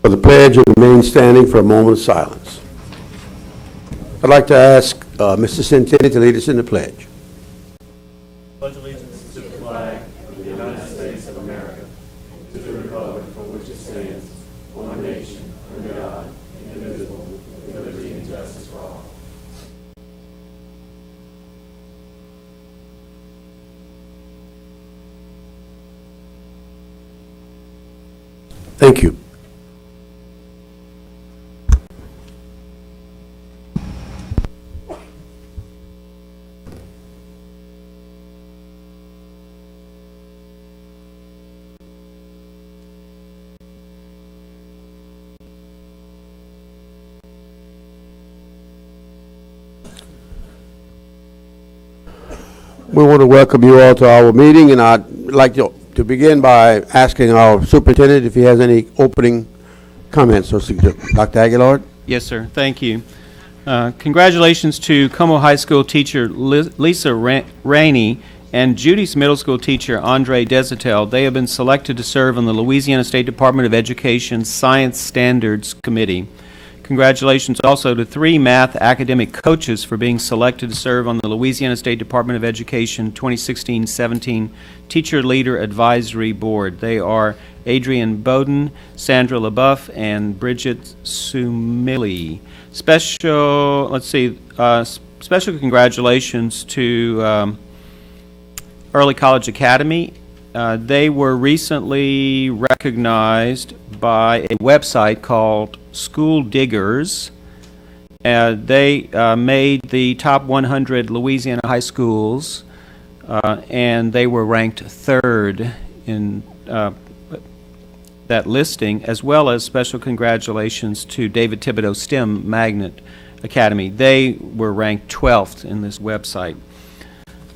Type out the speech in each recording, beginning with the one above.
For the pledge, and remain standing for a moment of silence. I'd like to ask Mr. Centini to lead us in the pledge. Pledge allegiance to the flag of the United States of America, to the republic for which it stands, one nation, under God, indivisible, with liberty and justice for all. Thank you. We want to welcome you all to our meeting, and I'd like to begin by asking our superintendent if he has any opening comments or suggestions. Dr. Aguilar? Yes, sir. Thank you. Congratulations to Como High School teacher Lisa Rainey and Judy's middle school teacher Andre Desatel. They have been selected to serve on the Louisiana State Department of Education Science Standards Committee. Congratulations also to 3 math academic coaches for being selected to serve on the Louisiana State Department of Education 2016-17 Teacher Leader Advisory Board. They are Adrian Bowden, Sandra LaBeouf, and Bridget Sumili. Special congratulations to Early College Academy. They were recently recognized by a website called School Diggers. They made the top 100 Louisiana high schools, and they were ranked 3rd in that listing, as well as special congratulations to David Thibodeau STEM Magnet Academy. They were ranked 12th in this website.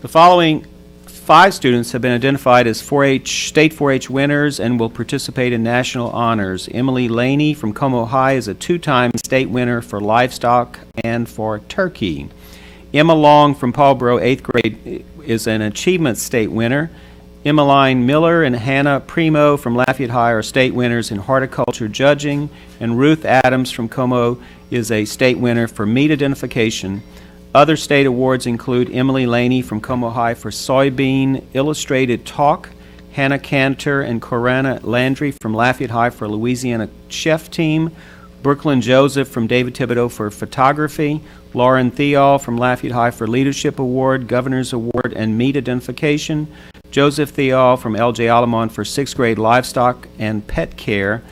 The following 5 students have been identified as state 4-H winners and will participate in national honors. Emily Laney from Como High is a 2-time state winner for livestock and for turkey. Emma Long from Paulboro, 8th grade, is an achievement state winner. Emmeline Miller and Hannah Primo from Lafayette High are state winners in horticulture judging, and Ruth Adams from Como is a state winner for meat identification. Other state awards include Emily Laney from Como High for Soybean Illustrated Talk, Hannah Cantor and Corana Landry from Lafayette High for Louisiana Chef Team, Brooklyn Joseph from David Thibodeau for Photography, Lauren Theall from Lafayette High for Leadership Award, Governor's Award, and Meat Identification, Joseph Theall from L.J. Alamon for 6th grade Livestock and Pet Care,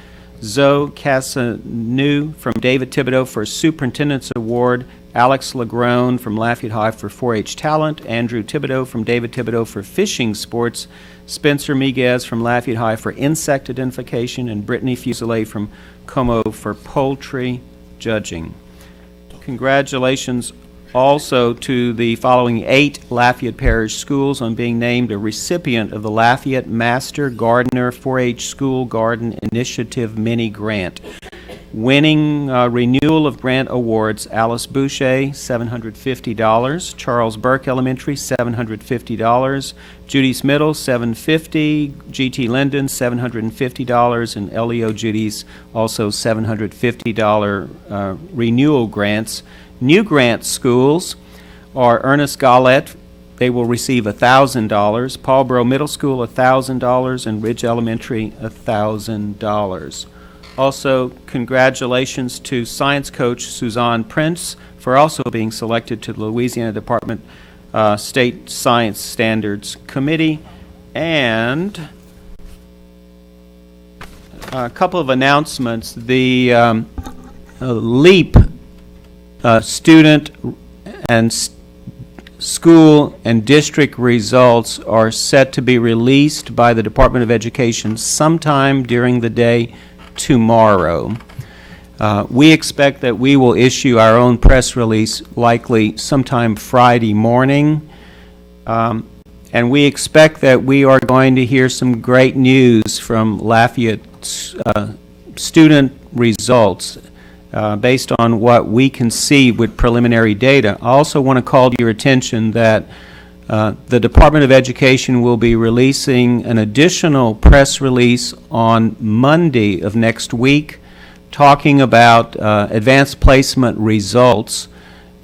Zoe Cassanu from David Thibodeau for Superintendent's Award, Alex Lagrone from Lafayette High for 4-H Talent, Andrew Thibodeau from David Thibodeau for Fishing Sports, Spencer Miguez from Lafayette High for Insect Identification, and Brittany Fuselier from Como for Poultry Judging. Congratulations also to the following 8 Lafayette Parish schools on being named a recipient of the Lafayette Master Gardener 4-H School Garden Initiative Mini Grant. Winning renewal of grant awards: Alice Boucher, $750. Charles Burke Elementary, $750. Judy's Middle, $750. G.T. Linden, $750. And L.E.O. Judy's also $750 renewal grants. New grant schools are Ernest Gallet. They will receive $1,000. Paulboro Middle School, $1,000. And Ridge Elementary, $1,000. Also, congratulations to science coach Suzanne Prince for also being selected to the Louisiana Department State Science Standards Committee. And a couple of announcements. The LEAP student and school and district results are set to be released by the Department of Education sometime during the day tomorrow. We expect that we will issue our own press release likely sometime Friday morning, and we expect that we are going to hear some great news from Lafayette student results based on what we can see with preliminary data. I also want to call to your attention that the Department of Education will be releasing an additional press release on Monday of next week talking about advanced placement results,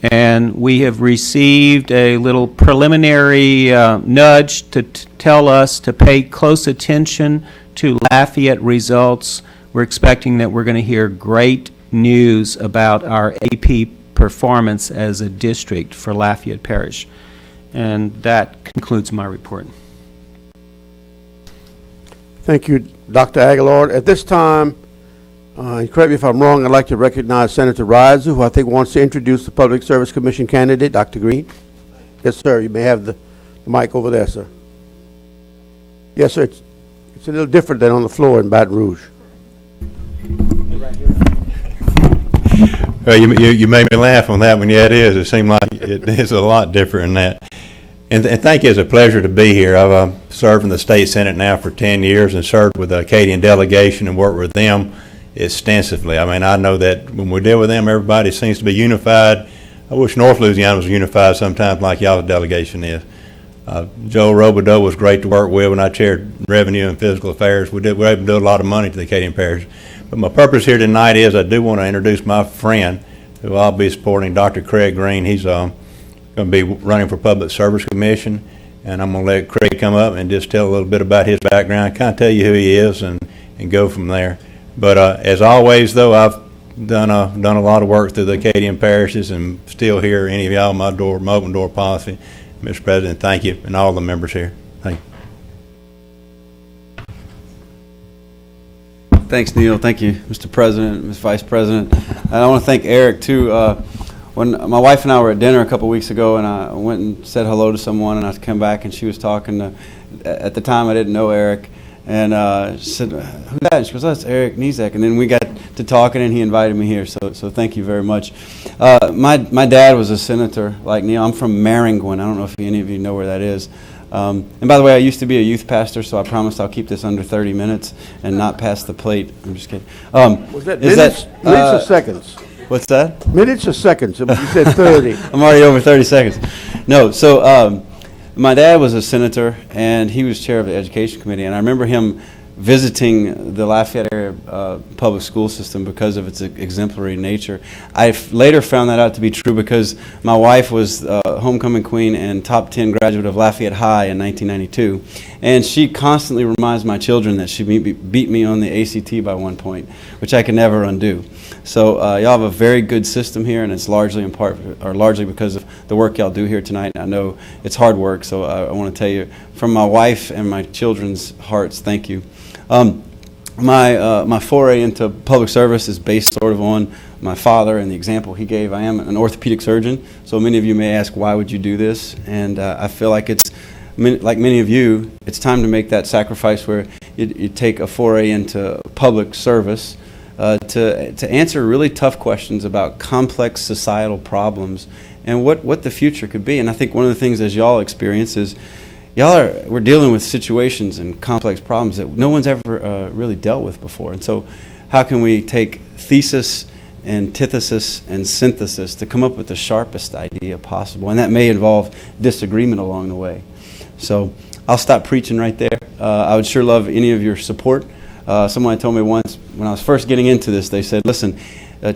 and we have received a little preliminary nudge to tell us to pay close attention to Lafayette results. We're expecting that we're going to hear great news about our AP performance as a district for Lafayette Parish. And that concludes my report. Thank you, Dr. Aguilar. At this time, and correct me if I'm wrong, I'd like to recognize Senator Riser, who I think wants to introduce the Public Service Commission candidate, Dr. Green. Yes, sir. You may have the mic over there, sir. Yes, sir. It's a little different than on the floor in Baton Rouge. Well, you made me laugh on that one. Yeah, it is. It seemed like it is a lot different than that. And thank you. It's a pleasure to be here. I've served in the state senate now for 10 years and served with the Acadian delegation and worked with them extensively. I mean, I know that when we deal with them, everybody seems to be unified. I wish North Louisiana was unified sometimes like y'all's delegation is. Joe Robideau was great to work with when I chaired Revenue and Physical Affairs. We were able to do a lot of money to the Acadian Parish. But my purpose here tonight is I do want to introduce my friend who I'll be supporting, Dr. Craig Green. He's going to be running for Public Service Commission, and I'm going to let Craig come up and just tell a little bit about his background, kind of tell you who he is, and go from there. But as always, though, I've done a lot of work through the Acadian parishes and still hear any of y'all my open door policy. Mr. President, thank you, and all the members here. Thank you. Thanks, Neil. Thank you, Mr. President, Ms. Vice President. And I want to thank Eric, too. When my wife and I were at dinner a couple weeks ago, and I went and said hello to someone, and I came back, and she was talking to, at the time I didn't know Eric, and she said, who's that? And she goes, oh, that's Eric Nizek. And then we got to talking, and he invited me here, so thank you very much. My dad was a senator like Neil. I'm from Maringouin. I don't know if any of you know where that is. And by the way, I used to be a youth pastor, so I promised I'll keep this under 30 minutes and not pass the plate. I'm just kidding. Was that minutes or seconds? What's that? Minutes or seconds? You said 30. I'm already over 30 seconds. No, so my dad was a senator, and he was chair of the Education Committee, and I remember him visiting the Lafayette area public school system because of its exemplary nature. I later found that out to be true because my wife was homecoming queen and top 10 graduate of Lafayette High in 1992, and she constantly reminds my children that she beat me on the ACT by 1 point, which I can never undo. So y'all have a very good system here, and it's largely in part, or largely because of the work y'all do here tonight. I know it's hard work, so I want to tell you from my wife and my children's hearts, thank you. My foray into public service is based sort of on my father and the example he gave. I am an orthopedic surgeon, so many of you may ask, why would you do this? And I feel like it's, like many of you, it's time to make that sacrifice where you take a foray into public service to answer really tough questions about complex societal problems and what the future could be. And I think one of the things as y'all experience is we're dealing with situations and complex problems that no one's ever really dealt with before. And so how can we take thesis, antithesis, and synthesis to come up with the sharpest idea possible? And that may involve disagreement along the way. So I'll stop preaching right there. I would sure love any of your support. Someone told me once when I was first getting into this, they said, listen,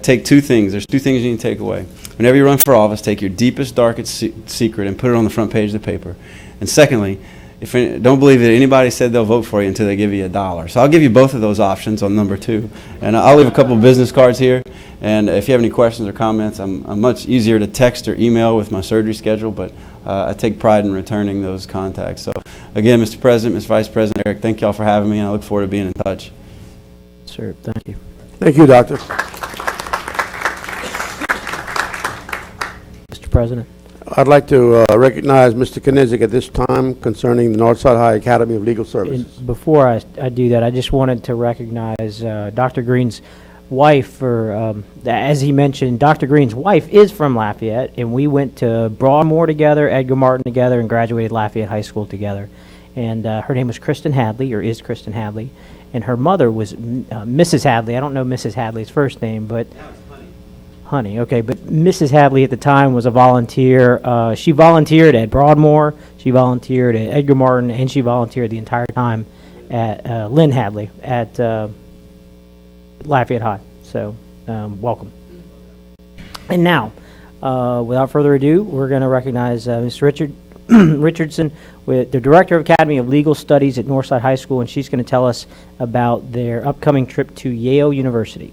take two things. There's two things you need to take away. Whenever you run for office, take your deepest, darkest secret and put it on the front page of the paper. And secondly, don't believe that anybody said they'll vote for you until they give you $1. So I'll give you both of those options on number 2. And I'll leave a couple of business cards here. And if you have any questions or comments, I'm much easier to text or email with my surgery schedule, but I take pride in returning those contacts. So again, Mr. President, Ms. Vice President, Eric, thank y'all for having me, and I look forward to being in touch. Sir, thank you. Thank you, Doctor. Mr. President. I'd like to recognize Mr. Knizik at this time concerning the Northside High Academy of Legal Services. And before I do that, I just wanted to recognize Dr. Green's wife. As he mentioned, Dr. Green's wife is from Lafayette, and we went to Broadmoor together, Edgar Martin together, and graduated Lafayette High School together. And her name was Kristen Hadley, or is Kristen Hadley, and her mother was Mrs. Hadley. I don't know Mrs. Hadley's first name, but Honey, okay, but Mrs. Hadley at the time was a volunteer. She volunteered at Broadmoor, she volunteered at Edgar Martin, and she volunteered the entire time at Lynn Hadley at Lafayette High. So, welcome. And now, without further ado, we're going to recognize Ms. Richardson, with the Director of Academy of Legal Studies at Northside High School, and she's going to tell us about their upcoming trip to Yale University.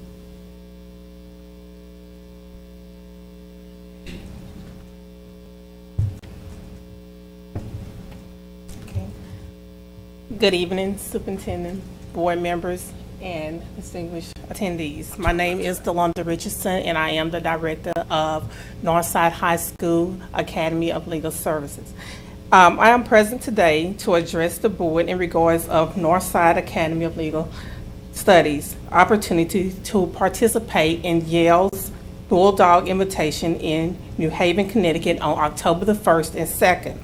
Good evening, Superintendent, board members, and distinguished attendees. My name is Delonda Richardson, and I am the Director of Northside High School Academy of Legal Services. I am present today to address the board in regards of Northside Academy of Legal Studies opportunity to participate in Yale's Bulldog Invitation in New Haven, Connecticut on October the 1st and 2nd.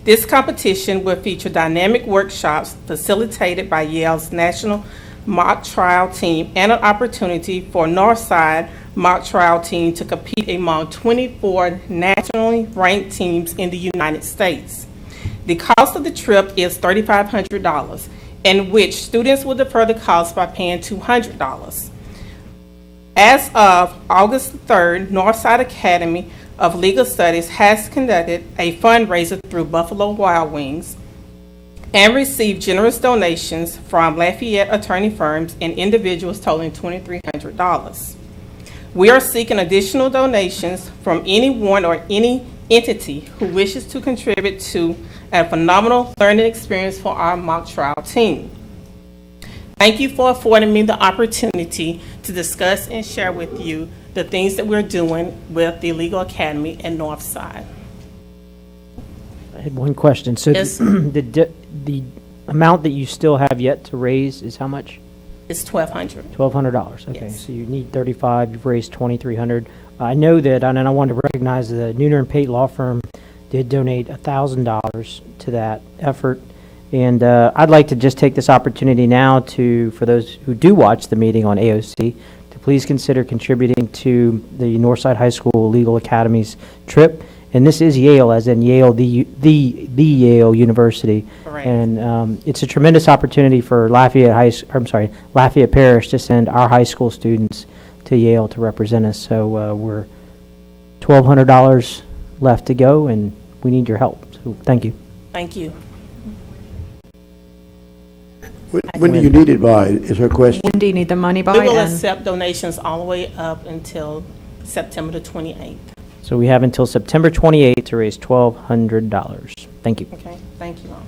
This competition will feature dynamic workshops facilitated by Yale's National Mock Trial Team and an opportunity for Northside Mock Trial Team to compete among 24 nationally ranked teams in the United States. The cost of the trip is $3,500, in which students will defer the cost by paying $200. As of August 3rd, Northside Academy of Legal Studies has conducted a fundraiser through Buffalo Wild Wings and received generous donations from Lafayette attorney firms and individuals totaling $2,300. We are seeking additional donations from anyone or any entity who wishes to contribute to a phenomenal learning experience for our mock trial team. Thank you for affording me the opportunity to discuss and share with you the things that we're doing with the Legal Academy at Northside. I had one question. So Yes. the amount that you still have yet to raise is how much? It's $1,200. $1,200. Okay, Yes. so you need 35. You've raised 2,300. I know that, and I wanted to recognize the Nooner and Pate law firm did donate $1,000 to that effort. And I'd like to just take this opportunity now to, for those who do watch the meeting on AOC, to please consider contributing to the Northside High School Legal Academy's trip. And this is Yale, as in Yale, the Yale University. Correct. And it's a tremendous opportunity for Lafayette Parish to send our high school students to Yale to represent us. So we're $1,200 left to go, and we need your help. So thank you. Thank you. When do you need it by, is her question? When do you need the money by? We will and- accept donations all the way up until September the 28th. So we have until September 28th to raise $1,200. Thank you. Okay, thank you all.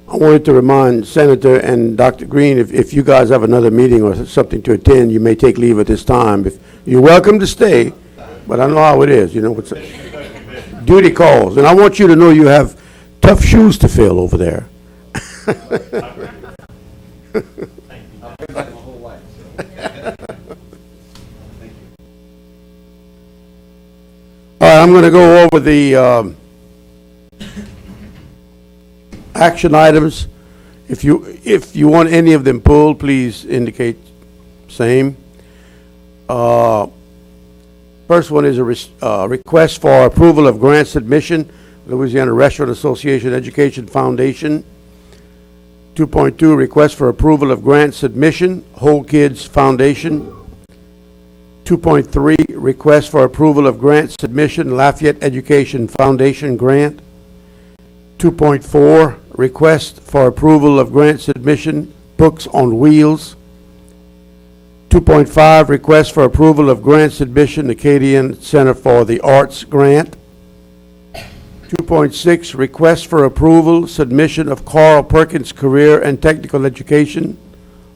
I wanted to remind Senator and Dr. Green, if you guys have another meeting or something to attend, you may take leave at this time. If you're welcome to stay, but I know how it is, duty calls. And I want you to know you have tough shoes to fill over there. All right, I'm going to go over the action items. If you want any of them pulled, please indicate same. First one is a request for approval of grant submission, Louisiana Restaurant Association Education Foundation. 2.2, request for approval of grant submission, Whole Kids Foundation. 2.3, request for approval of grant submission, Lafayette Education Foundation grant. 2.4, request for approval of grant submission, Books on Wheels. 2.5, request for approval of grant submission, Acadian Center for the Arts grant. 2.6, request for approval, submission of Carl Perkins Career and Technical Education,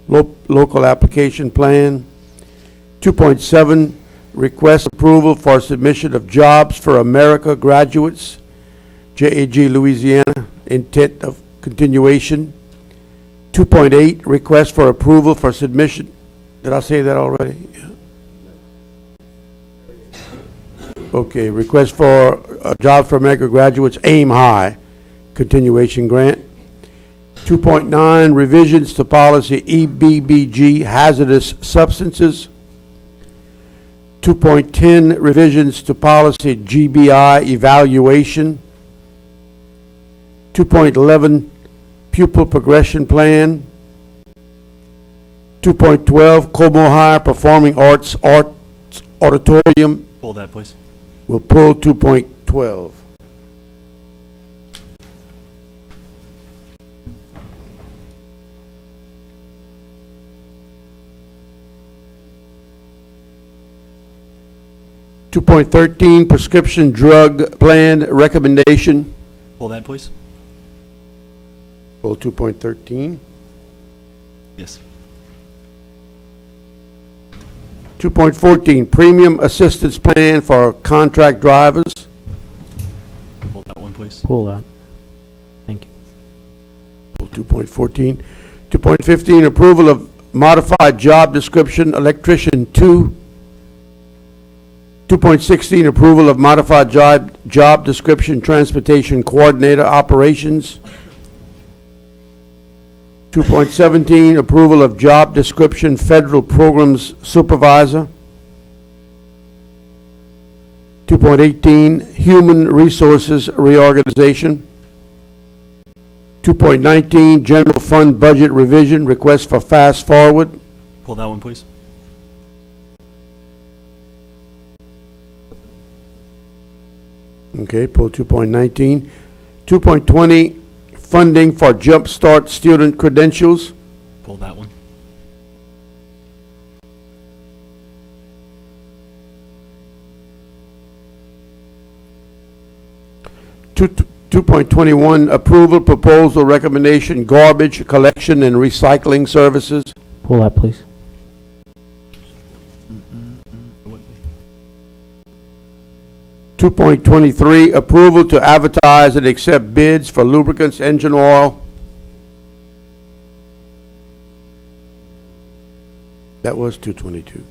local application plan. 2.7, request approval for submission of Jobs for America graduates, JAG Louisiana, intent of continuation. 2.8, request for approval for submission. Did I say that already? Yeah. Okay, request for Jobs for America graduates, Aim High, continuation grant. 2.9, revisions to policy EBBG, hazardous substances. 2.10, revisions to policy GBI, evaluation. 2.11, pupil progression plan. 2.12, Como High Performing Arts Auditorium. Pull that, please. We'll pull 2.12. .13, Prescription Drug Plan Recommendation. Pull that, please. Pull 2.13. Yes. 2.14, Premium Assistance Plan for Contract Drivers. Pull that one, please. Pull that. Thank you. Pull 2.14. 2.15, Approval of Modified Job Description, Electrician 2. 2.16, Approval of Modified Job Description, Transportation Coordinator Operations. 2.17, Approval of Job Description, Federal Programs Supervisor. 2.18, Human Resources Reorganization. 2.19, General Fund Budget Revision, Request for Fast Forward. Pull that one, please. Okay, pull 2.19. 2.20, Funding for Jumpstart Student Credentials. Pull that one. Two 2.21, Approval Proposal Recommendation, Garbage Collection and Recycling Services. Pull that, please. 2.23, Approval to Advertise and Accept Bids for Lubricants, Engine Oil. That was 222.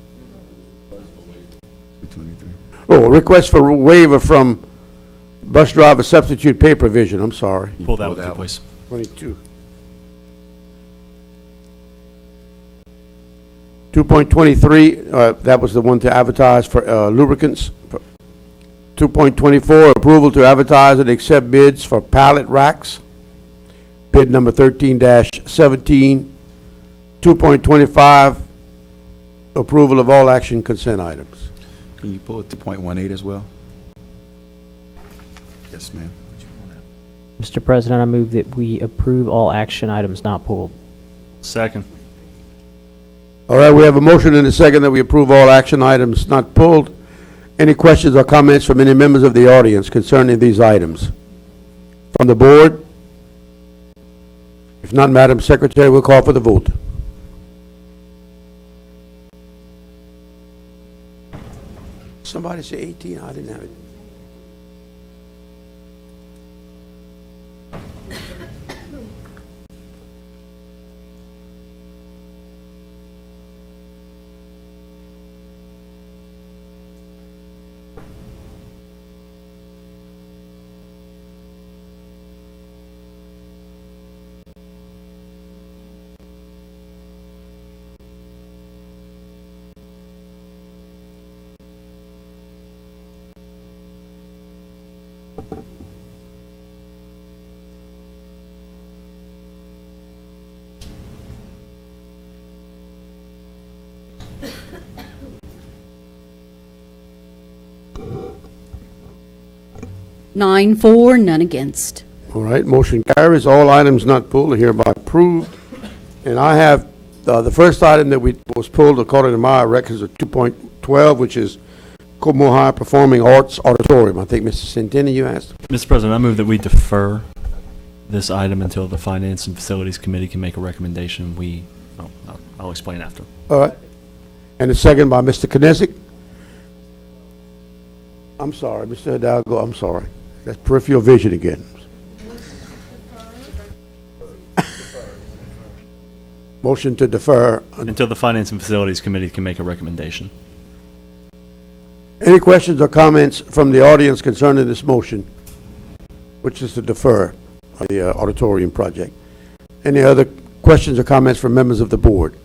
Oh, request for waiver from bus driver substitute pay provision, I'm sorry. Pull that one, please. 22. 2.23, that was the one to advertise for lubricants. 2.24, approval to advertise and accept bids for pallet racks. Bid number 13-17. 2.25, approval of all action consent items. Can you pull it to .18 as well? Yes, ma'am. Mr. President, I move that we approve all action items not pulled. Second. All right, we have a motion and a second that we approve all action items not pulled. Any questions or comments from any members of the audience concerning these items? From the board? If not, Madam Secretary, we'll call for the vote. Somebody say 18? I didn't have it. Nine for, none against. All right, motion carries. All items not pulled are hereby approved. And I have, the first item that was pulled according to my records of 2.12, which is Como High Performing Arts Auditorium. I think Mr. Centini, you asked. Mr. President, I move that we defer this item until the Finance and Facilities Committee can make a recommendation. I'll explain after. All right. And a second by Mr. Knesset. I'm sorry, Mr. Hidalgo, I'm sorry. That's peripheral vision again. Motion to defer. Until the Finance and Facilities Committee can make a recommendation. Any questions or comments from the audience concerning this motion, which is to defer the auditorium project? Any other questions or comments from members of the board?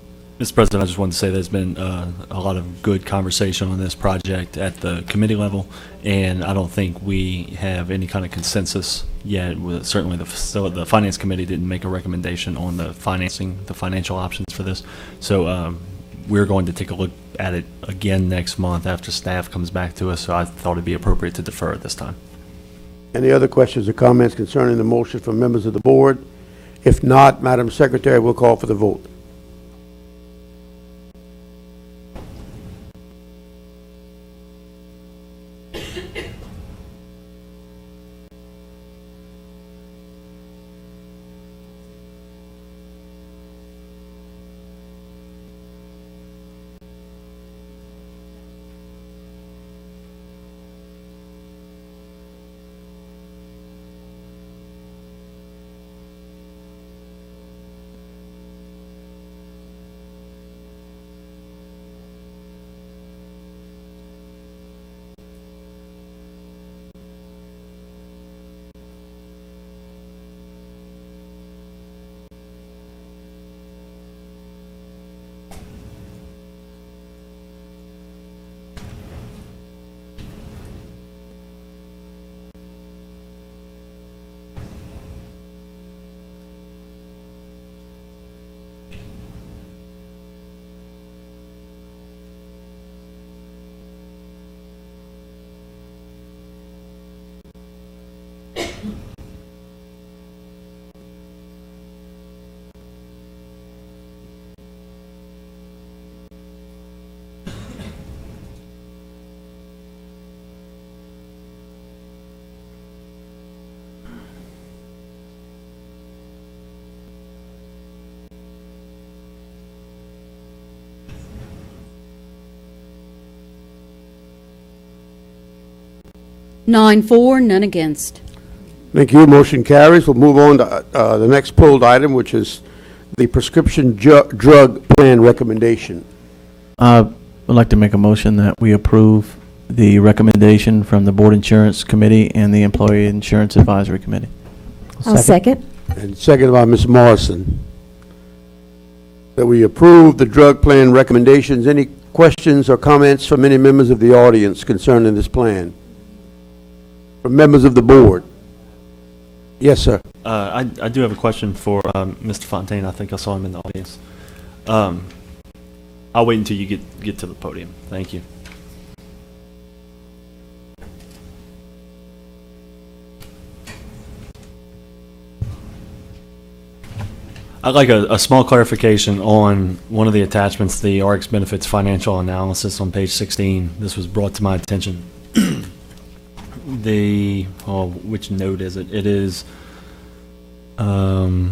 Mr. President, I just wanted to say there's been a lot of good conversation on this project at the committee level, and I don't think we have any kind of consensus yet. Certainly, the Finance Committee didn't make a recommendation on the financial options for this. So we're going to take a look at it again next month after staff comes back to us, so I thought it'd be appropriate to defer at this time. Any other questions or comments concerning the motion from members of the board? If not, Madam Secretary, we'll call for the vote. Nine for, none against. Thank you. Motion carries. We'll move on to the next pulled item, which is the prescription drug plan recommendation. I would like to make a motion that we approve the recommendation from the Board Insurance Committee and the Employee Insurance Advisory Committee. I'll second. And seconded by Ms. Morrison. That we approve the drug plan recommendations. Any questions or comments from any members of the audience concerning this plan? From members of the board? Yes, sir. I do have a question for Mr. Fontaine. I think I saw him in the audience. I'll wait until you get to the podium. Thank you. I'd like a small clarification on one of the attachments, the RX Benefits Financial Analysis on page 16. This was brought to my attention. Which note is it? It is the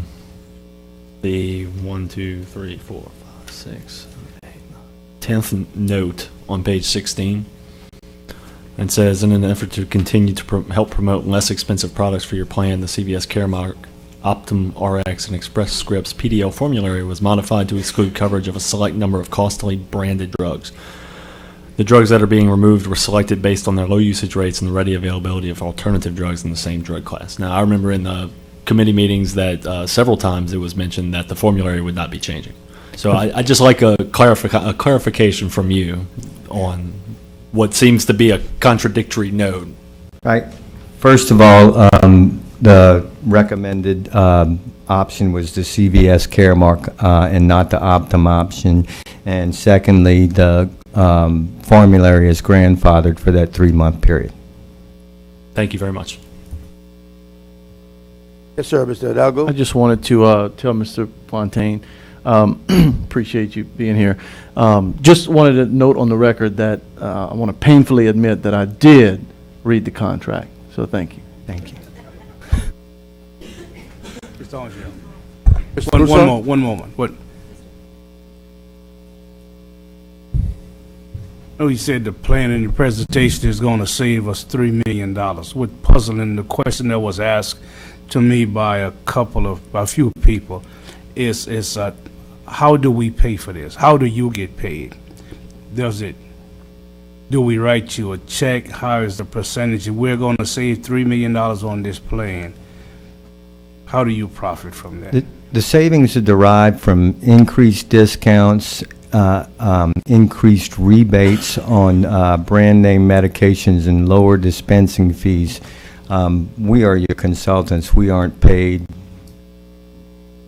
10th note on page 16. And says, in an effort to continue to help promote less expensive products for your plan, the CVS Caremark, Optum RX, and Express Scripts PDL formulary was modified to exclude coverage of a select number of costly branded drugs. The drugs that are being removed were selected based on their low usage rates and the ready availability of alternative drugs in the same drug class. Now, I remember in the committee meetings that several times it was mentioned that the formulary would not be changing. So I'd just like a clarification from you on what seems to be a contradictory note. Right. First of all, the recommended option was the CVS Caremark and not the Optum option. And secondly, the formulary is grandfathered for that 3-month period. Thank you very much. Yes, sir, Mr. Hidalgo. I just wanted to tell Mr. Fontaine, appreciate you being here. Just wanted to note on the record that I want to painfully admit that I did read the contract. So thank you. Thank you. One moment. What? Oh, you said the plan in your presentation is going to save us $3 million. What puzzling the question that was asked to me by a few people is how do we pay for this? How do you get paid? Do we write you a check? How is the percentage? We're going to save $3 million on this plan. How do you profit from that? The savings are derived from increased discounts, increased rebates on brand name medications and lower dispensing fees. We are your consultants. We aren't paid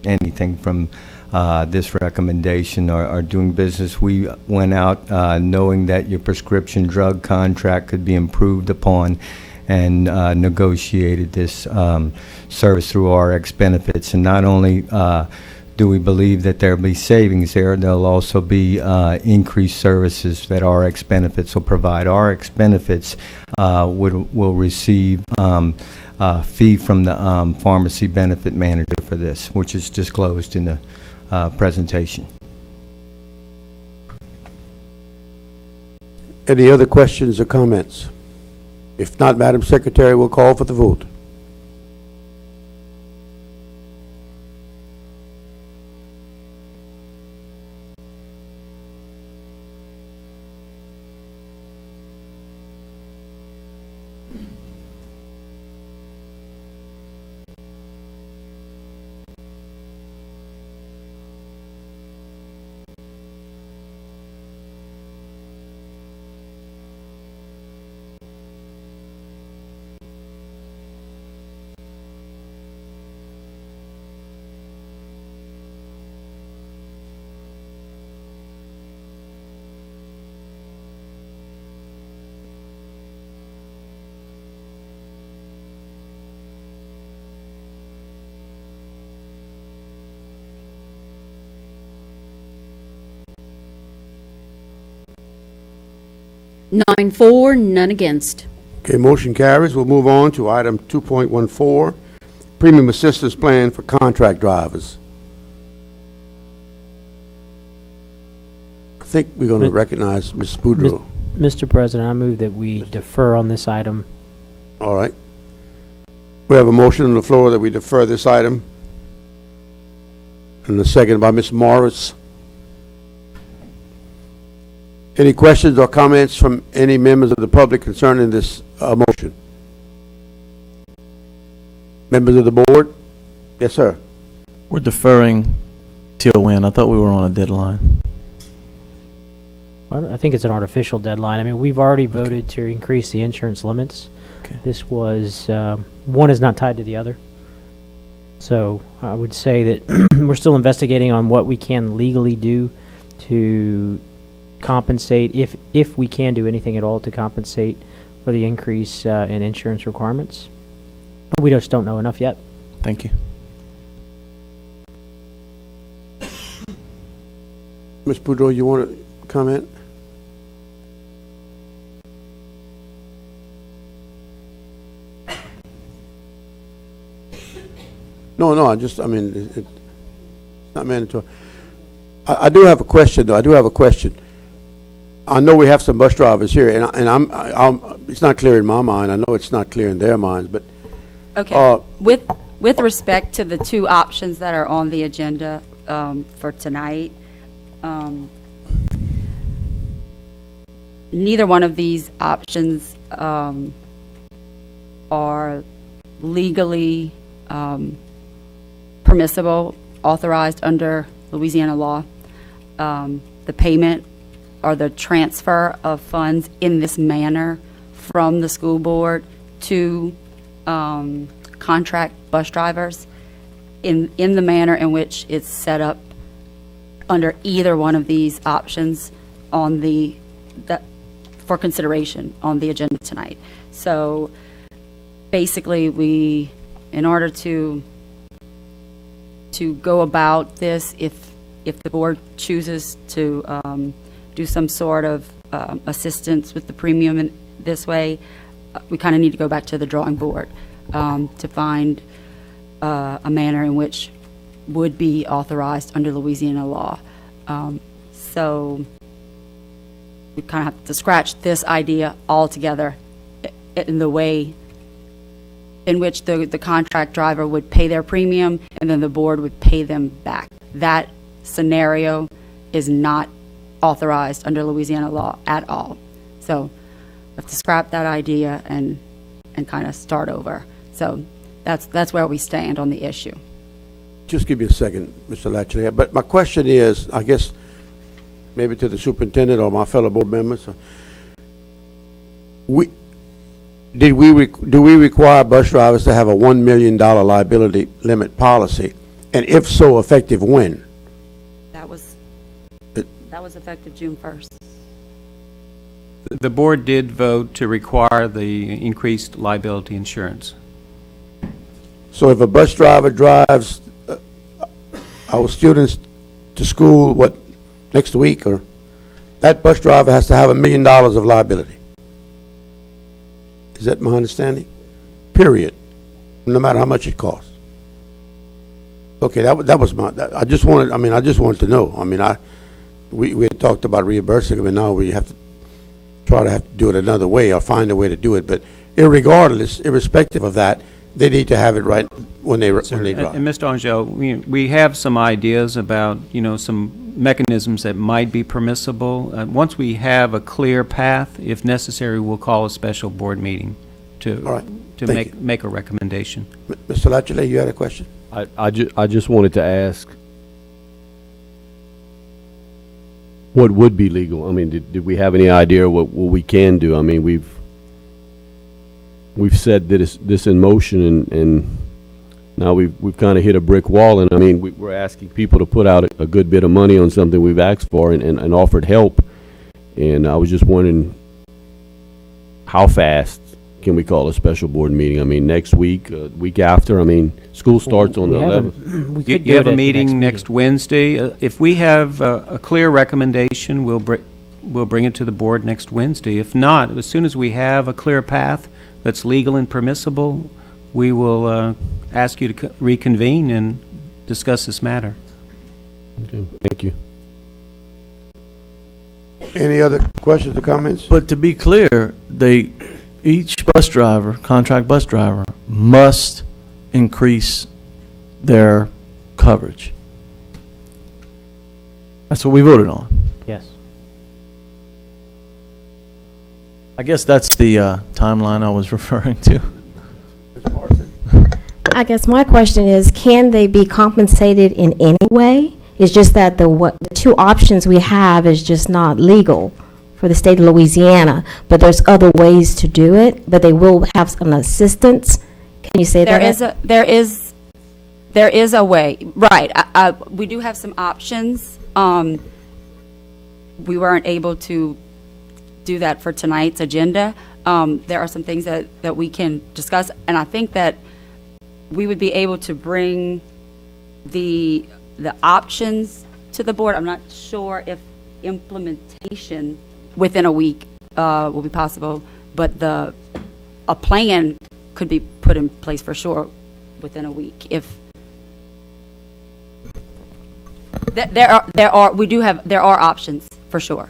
anything from this recommendation or doing business. We went out knowing that your prescription drug contract could be improved upon and negotiated this service through RX benefits. And not only do we believe that there'll be savings there, there'll also be increased services that RX benefits will provide. RX benefits will receive a fee from the pharmacy benefit manager for this, which is disclosed in the presentation. Any other questions or comments? If not, Madam Secretary, we'll call for the vote. Nine for, none against. Okay, motion carries. We'll move on to item 2.14, Premium Assistance Plan for Contract Drivers. I think we're going to recognize Ms. Boudreaux. Mr. President, I move that we defer on this item. All right. We have a motion on the floor that we defer this item. And a second by Ms. Morris. Any questions or comments from any members of the public concerning this motion? Members of the board? Yes, sir. We're deferring till when? I thought we were on a deadline. Well, I think it's an artificial deadline. I mean, we've already voted to increase the insurance limits. Okay. This was, one is not tied to the other. So I would say that we're still investigating on what we can legally do to compensate, if we can do anything at all to compensate for the increase in insurance requirements. But we just don't know enough yet. Thank you. Ms. Boudreaux, you want to comment? No, I mean, it's not mandatory. I do have a question, though. I do have a question. I know we have some bus drivers here, and I'm it's not clear in my mind. I know it's not clear in their minds, but okay. With respect to the two options that are on the agenda for tonight, neither one of these options are legally permissible, authorized under Louisiana law. The payment or the transfer of funds in this manner from the school board to contract bus drivers in the manner in which it's set up under either one of these options on for consideration on the agenda tonight. So basically, in order to go about this, if the board chooses to do some sort of assistance with the premium in this way, we kind of need to go back to the drawing board to find a manner in which would be authorized under Louisiana law. So we kind of have to scratch this idea altogether in the way in which the contract driver would pay their premium and then the board would pay them back. That scenario is not authorized under Louisiana law at all. So we have to scrap that idea and kind of start over. So that's where we stand on the issue. just give me a second, Mr. Latchley. But my question is, I guess, maybe to the superintendent or my fellow board members, do we require bus drivers to have a $1 million liability limit policy? And if so, effective when? That was effective June 1st. The board did vote to require the increased liability insurance. So if a bus driver drives our students to school, next week, or that bus driver has to have $1 million of liability? Is that my understanding? Period. No matter how much it costs. Okay, that was my, I just wanted to know. We had talked about reimbursing, now we have to do it another way or find a way to do it. But irrespective of that, they need to have it right when they drive. And Mr. Angel, we have some ideas about, some mechanisms that might be permissible. Once we have a clear path, if necessary, we'll call a special board meeting to make a recommendation. Mr. Latchley, you had a question? I just wanted to ask, what would be legal? Did we have any idea what we can do? We've set this in motion, and now we've kind of hit a brick wall, and we're asking people to put out a good bit of money on something we've asked for and offered help. And I was just wondering, how fast can we call a special board meeting? Next week, week after? School starts on the 11th. You have a meeting next Wednesday. If we have a clear recommendation, we'll bring it to the board next Wednesday. If not, as soon as we have a clear path that's legal and permissible, we will ask you to reconvene and discuss this matter. Okay, thank you. Any other questions or comments? But to be clear, each bus driver, contract bus driver, must increase their coverage. That's what we voted on. Yes. I guess that's the timeline I was referring to. I guess my question is, can they be compensated in any way? It's just that the two options we have is just not legal for the state of Louisiana, but there's other ways to do it, but they will have some assistance. Can you say that? There is a way, right. We do have some options. We weren't able to do that for tonight's agenda. There are some things that we can discuss, and I think that we would be able to bring the options to the board. I'm not sure if implementation within a week will be possible, but a plan could be put in place for sure within a week. If there are options for sure.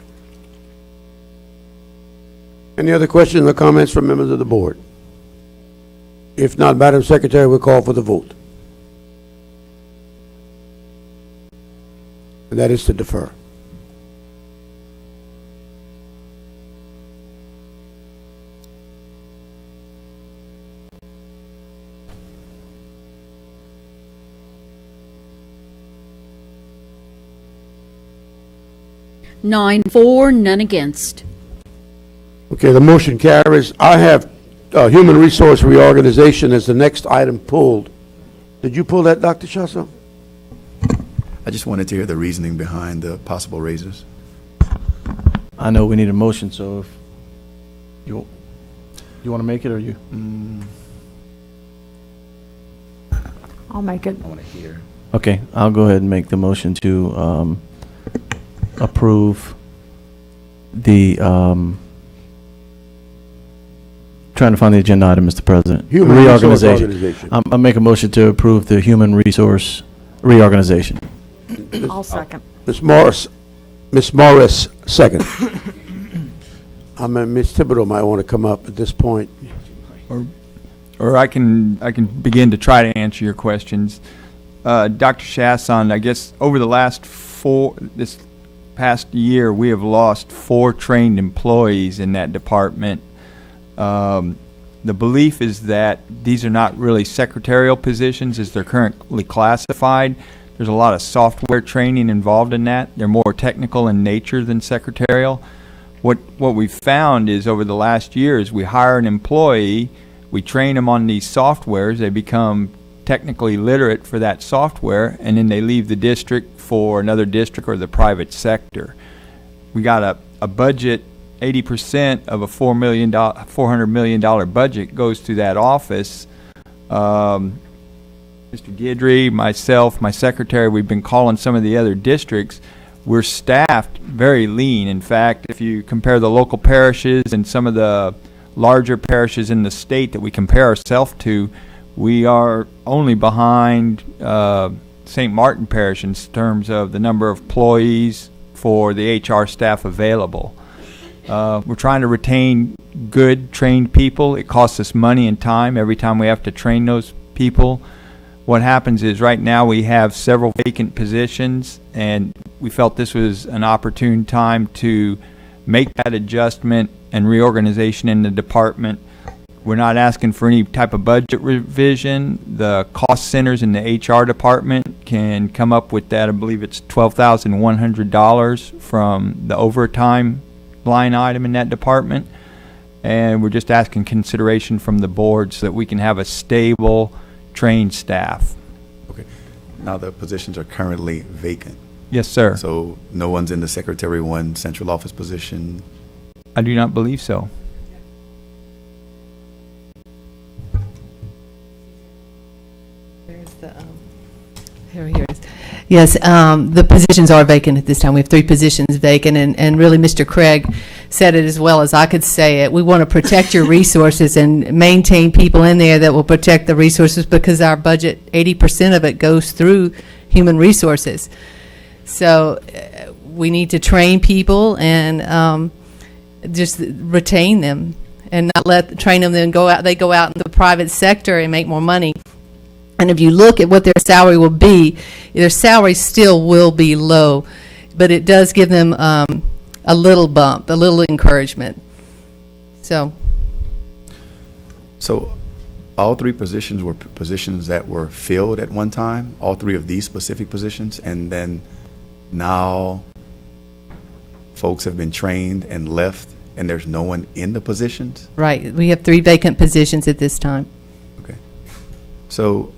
Any other questions or comments from members of the board? If not, Madam Secretary, we'll call for the vote. And that is to defer. Nine for, none against. Okay, the motion carries. I have Human Resource Reorganization as the next item pulled. Did you pull that, Dr. Chasso? I just wanted to hear the reasoning behind the possible raises. I know we need a motion, so if you want to make it, or you? I'll make it. I want to hear. Okay, I'll go ahead and make the motion to approve the, trying to find the agenda item, Mr. President. Human Resource Organization. I make a motion to approve the Human Resource Reorganization. I'll second. Ms. Morris, second. Ms. Thibodeau might want to come up at this point. Or I can begin to try to answer your questions. Dr. Chasson, I guess over this past year, we have lost 4 trained employees in that department. The belief is that these are not really secretarial positions as they're currently classified. There's a lot of software training involved in that. They're more technical in nature than secretarial. What we've found is over the last year is we hire an employee, we train them on these softwares, they become technically literate for that software, and then they leave the district for another district or the private sector. We got a budget, 80% of a $400 million budget goes to that office. Mr. Guidry, myself, my secretary, we've been calling some of the other districts. We're staffed very lean. In fact, if you compare the local parishes and some of the larger parishes in the state that we compare ourselves to, we are only behind St. Martin Parish in terms of the number of employees for the HR staff available. We're trying to retain good, trained people. It costs us money and time every time we have to train those people. What happens is right now we have several vacant positions, and we felt this was an opportune time to make that adjustment and reorganization in the department. We're not asking for any type of budget revision. The cost centers in the HR department can come up with that. I believe it's $12,100 from the overtime line item in that department. And we're just asking consideration from the board so that we can have a stable, trained staff. Okay. Now the positions are currently vacant. Yes, sir. So no one's in the Secretary 1 central office position? I do not believe so. Here it is. Yes, the positions are vacant at this time. We have 3 positions vacant, and really Mr. Craig said it as well as I could say it. We want to protect your resources and maintain people in there that will protect the resources, because our budget, 80% of it goes through human resources. So we need to train people and just retain them and not train them, then they go out in the private sector and make more money. And if you look at what their salary will be, their salary still will be low, but it does give them a little bump, a little encouragement. So all 3 positions were positions that were filled at one time, all 3 of these specific positions, and then now folks have been trained and left, and there's no one in the positions? Right. We have 3 vacant positions at this time. Okay. So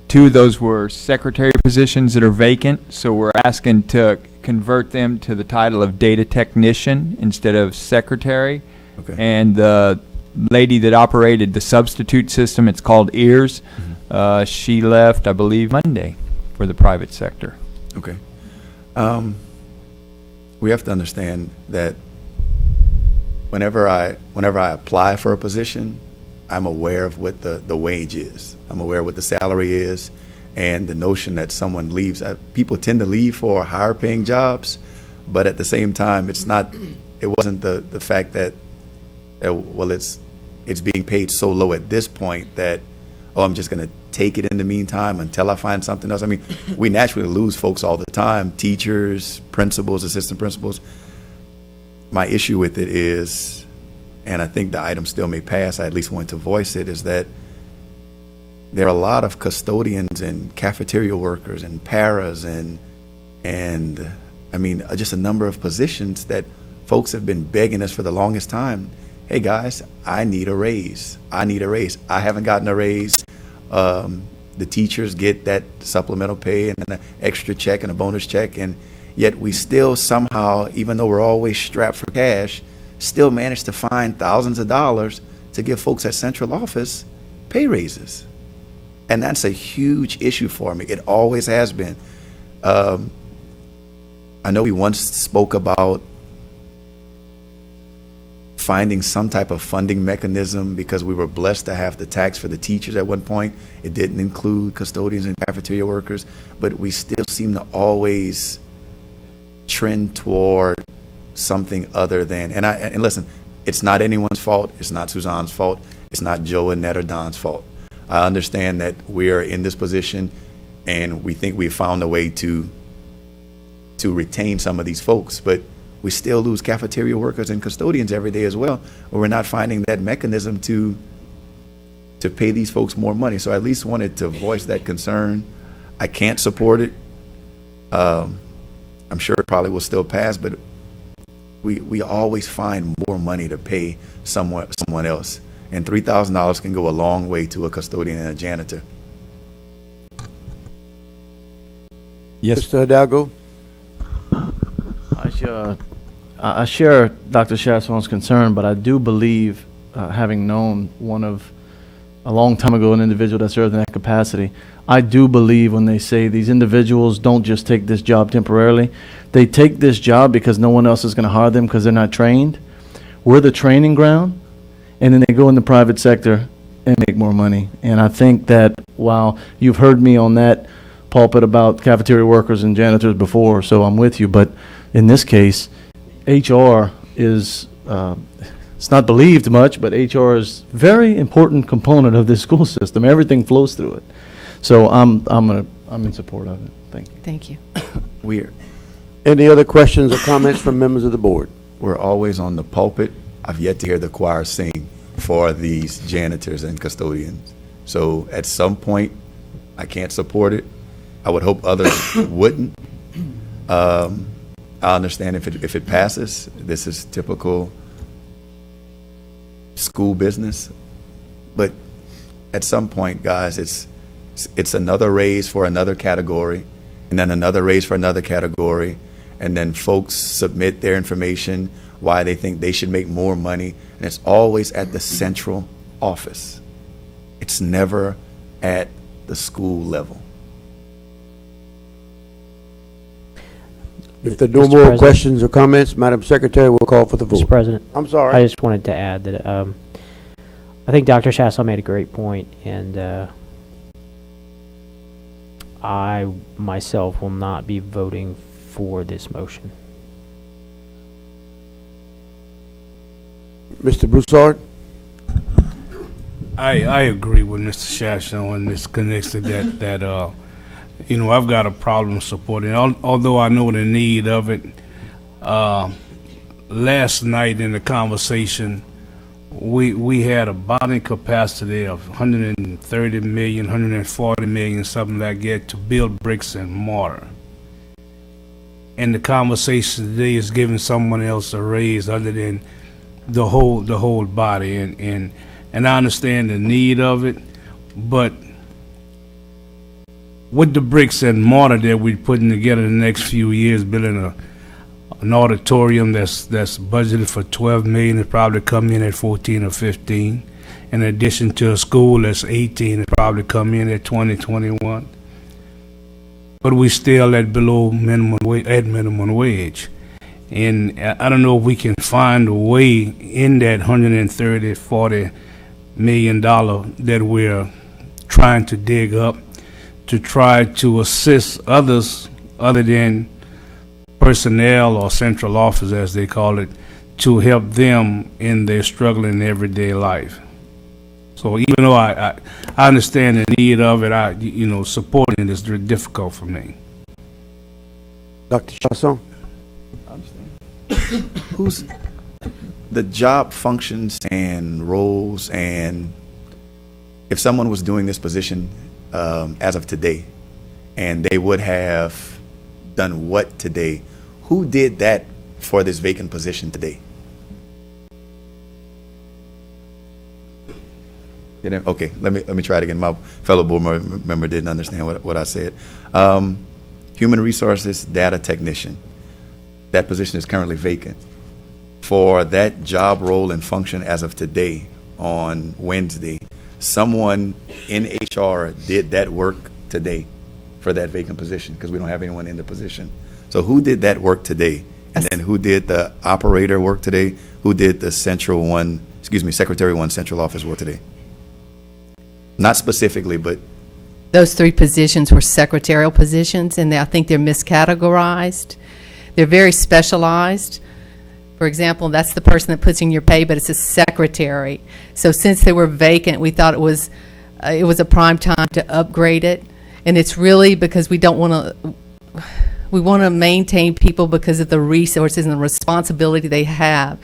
2 of those were secretary positions that are vacant, so we're asking to convert them to the title of data technician instead of secretary. Okay. And the lady that operated the substitute system, it's called EARS, she left, I believe, Monday for the private sector. Okay. We have to understand that whenever I apply for a position, I'm aware of what the wage is. I'm aware of what the salary is, and the notion that someone leaves. People tend to leave for higher paying jobs, but at the same time, it wasn't the fact that, well, it's being paid so low at this point that, oh, I'm just going to take it in the meantime until I find something else. I mean, we naturally lose folks all the time, teachers, principals, assistant principals. My issue with it is, and I think the item still may pass, I at least want to voice it, is that there are a lot of custodians and cafeteria workers and paras and I mean, just a number of positions that folks have been begging us for the longest time. Hey guys, I need a raise. I need a raise. I haven't gotten a raise. The teachers get that supplemental pay and an extra check and a bonus check, and yet we still somehow, even though we're always strapped for cash, still manage to find thousands of dollars to give folks at central office pay raises. And that's a huge issue for me. It always has been. I know we once spoke about finding some type of funding mechanism because we were blessed to have the tax for the teachers at one point. It didn't include custodians and cafeteria workers, but we still seem to always trend toward something other than, and listen, it's not anyone's fault. It's not Suzanne's fault. It's not Joe and Ned or Don's fault. I understand that we are in this position and we think we've found a way to retain some of these folks, but we still lose cafeteria workers and custodians every day as well, but we're not finding that mechanism to pay these folks more money. So I at least wanted to voice that concern. I can't support it. I'm sure it probably will still pass, but we always find more money to pay someone else. And $3,000 can go a long way to a custodian and a janitor. Yes. Mr. Hidalgo? I share Dr. Chasson's concern, but I do believe, having known a long time ago, an individual that served in that capacity, I do believe when they say these individuals don't just take this job temporarily, they take this job because no one else is going to hire them because they're not trained. We're the training ground, and then they go in the private sector and make more money. And I think that while you've heard me on that pulpit about cafeteria workers and janitors before, so I'm with you, but in this case, HR is, it's not believed much, but HR is a very important component of this school system. Everything flows through it. So I'm in support of it. Thank you. Thank you. We're Any other questions or comments from members of the board? We're always on the pulpit. I've yet to hear the choir sing for these janitors and custodians. So at some point, I can't support it. I would hope others wouldn't. I understand if it passes, this is typical school business. But at some point, guys, it's another raise for another category, and then another raise for another category, and then folks submit their information, why they think they should make more money, and it's always at the central office. It's never at the school level. If there are no Mr. more President. questions or comments, Madam Secretary will call for the vote. Mr. President. I'm sorry. I just wanted to add that I think Dr. Chasson made a great point, and I myself will not be voting for this motion. Mr. Broussard? I agree with Mr. Chasson in this connection that I've got a problem supporting, although I know the need of it. Last night in the conversation, we had a bonding capacity of 130 million, 140 million, something like that, to build bricks and mortar. And the conversation today is giving someone else a raise other than the whole body, and I understand the need of it, but with the bricks and mortar that we're putting together in the next few years, building an auditorium that's budgeted for $12 million, it probably come in at 14 or 15. In addition to a school that's 18, it probably come in at 20, 21. But we still at below minimum wage. And I don't know if we can find a way in that $130-40 million that we're trying to dig up to try to assist others other than personnel or central office, as they call it, to help them in their struggling everyday life. So even though I understand the need of it, supporting it is very difficult for me. Dr. Chasson? Who's the job functions and roles, and if someone was doing this position as of today, and they would have done what today, who did that for this vacant position today? Okay, let me try it again. My fellow board member didn't understand what I said. Human resources data technician. That position is currently vacant. For that job role and function as of today, on Wednesday, someone in HR did that work today for that vacant position, because we don't have anyone in the position. So who did that work today? And then who did the operator work today? Who did the Secretary 1 central office work today? Not specifically, but Those three positions were secretarial positions, and I think they're miscategorized. They're very specialized. For example, that's the person that puts in your pay, but it's a secretary. So since they were vacant, we thought it was a prime time to upgrade it. And it's really because we don't want to, We want to maintain people because of the resources and the responsibility they have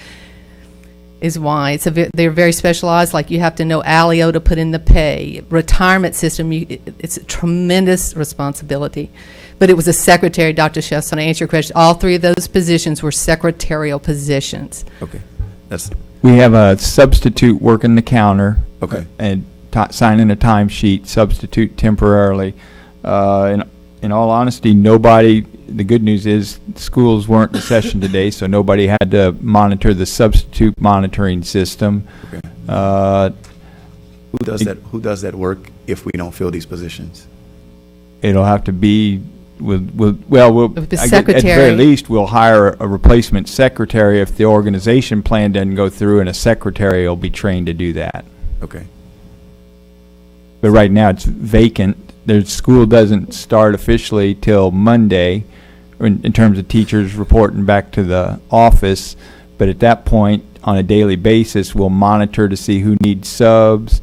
is why. They're very specialized, like you have to know ALIO to put in the pay. Retirement system, it's a tremendous responsibility. But it was a secretary, Dr. Chefs, to answer your question, all three of those positions were secretarial positions. Okay. We have a substitute working the counter. Okay. And signing a timesheet, substitute temporarily. In all honesty, the good news is schools weren't in session today, so nobody had to monitor the substitute monitoring system. Okay. Who does that work if we don't fill these positions? It'll have to be at the secretary. very least, we'll hire a replacement secretary if the organization plan doesn't go through, and a secretary will be trained to do that. Okay. But right now, it's vacant. The school doesn't start officially till Monday in terms of teachers reporting back to the office. But at that point, on a daily basis, we'll monitor to see who needs subs.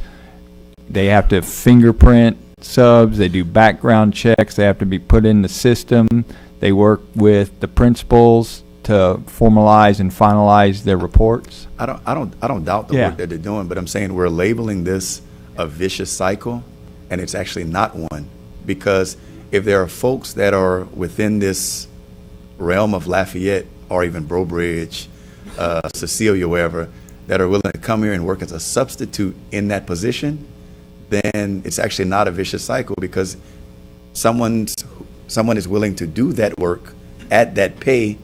They have to fingerprint subs. They do background checks. They have to be put in the system. They work with the principals to formalize and finalize their reports. I don't doubt the work that they're doing, but I'm saying we're labeling this a vicious cycle, and it's actually not one. Because if there are folks that are within this realm of Lafayette or even Brobridge, Cecilia, wherever, that are willing to come here and work as a substitute in that position, then it's actually not a vicious cycle, because someone is willing to do that work at that pay,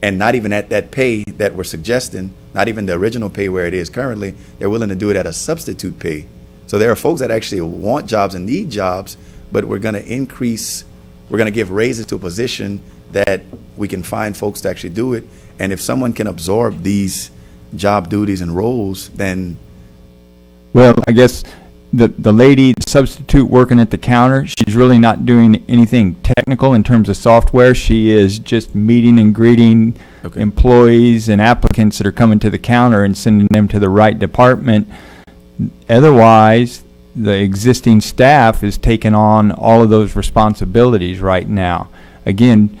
and not even at that pay that we're suggesting, not even the original pay where it is currently. They're willing to do it at a substitute pay. So there are folks that actually want jobs and need jobs, but we're going to give raises to a position that we can find folks to actually do it. And if someone can absorb these job duties and roles, then... Well, I guess the lady substitute working at the counter, she's really not doing anything technical in terms of software. She is just meeting and greeting employees and applicants that are coming to the counter and sending them to the right department. Otherwise, the existing staff is taking on all of those responsibilities right now. Again,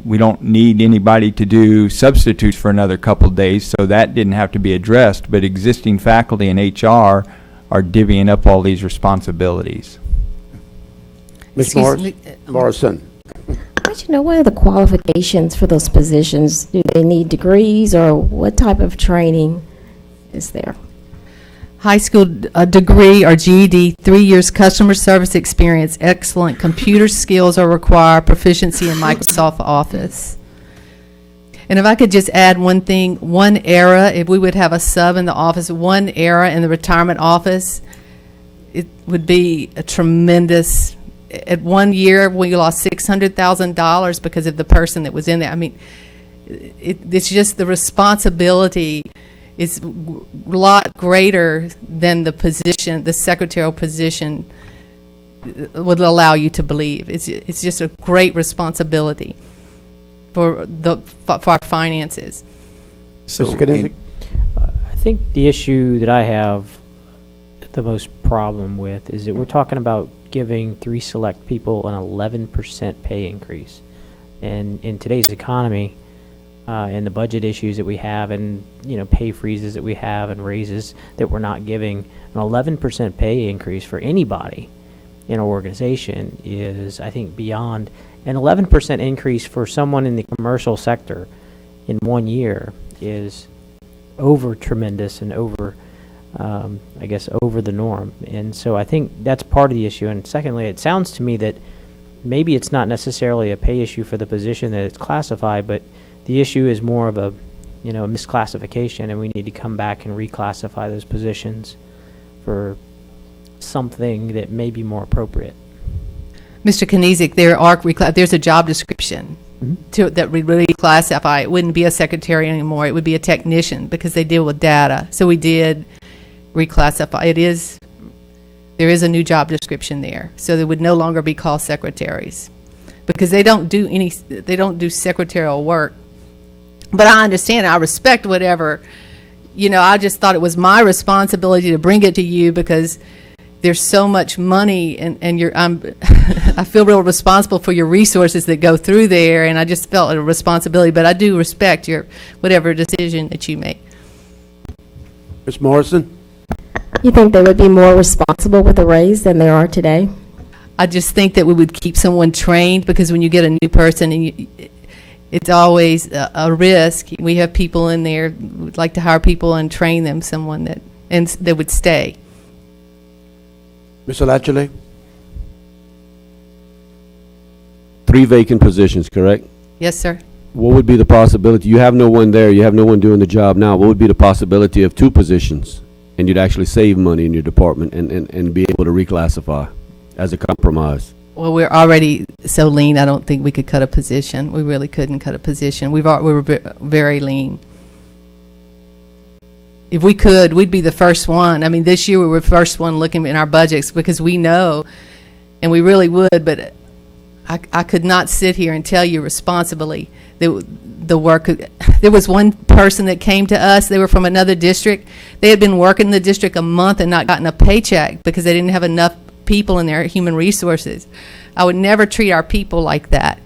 we don't need anybody to do substitutes for another couple of days, so that didn't have to be addressed, but existing faculty and HR are divvying up all these responsibilities. Ms. Morrison. What are the qualifications for those positions? Do they need degrees, or what type of training is there? High school degree or GED, 3 years customer service experience, excellent computer skills are required, proficiency in Microsoft Office. And if I could just add one thing, one era, if we would have a sub in the office, one era in the retirement office, it would be a tremendous, at 1 year, we lost $600,000 because of the person that was in there. I mean, it's just the responsibility is a lot greater than the position, the secretarial position would allow you to believe. It's just a great responsibility for our finances. So, I think the issue that I have the most problem with is that we're talking about giving 3 select people an 11% pay increase. And in today's economy, and the budget issues that we have, and pay freezes that we have, and raises that we're not giving, an 11% pay increase for anybody in an organization is, I think, beyond. An 11% increase for someone in the commercial sector in 1 year is over tremendous and over, I guess, over the norm. And so I think that's part of the issue. And secondly, it sounds to me that maybe it's not necessarily a pay issue for the position that it's classified, but the issue is more of a misclassification, and we need to come back and reclassify those positions for something that may be more appropriate. Mr. Kniezek, there's a job description that we really classify. It wouldn't be a secretary anymore. It would be a technician, because they deal with data. So we did reclassify. There is a new job description there. So they would no longer be called secretaries, because they don't do secretarial work. But I understand, I respect whatever, I just thought it was my responsibility to bring it to you, because there's so much money, and I feel real responsible for your resources that go through there, and I just felt a responsibility, but I do respect your, whatever decision that you make. Ms. Morrison? You think they would be more responsible with a raise than they are today? I just think that we would keep someone trained, because when you get a new person, and it's always a risk. We have people in there, we'd like to hire people and train them, someone that would stay. Mr. Latchley? 3 vacant positions, correct? Yes, sir. What would be the possibility, you have no one there, you have no one doing the job now, what would be the possibility of 2 positions? And you'd actually save money in your department and be able to reclassify as a compromise? Well, we're already so lean, I don't think we could cut a position. We really couldn't cut a position. We were very lean. If we could, we'd be the first one. I mean, this year we were the first one looking in our budgets, because we know, and we really would, but I could not sit here and tell you responsibly that the work. There was one person that came to us, they were from another district. They had been working in the district a month and not gotten a paycheck because they didn't have enough people in their human resources. I would never treat our people like that.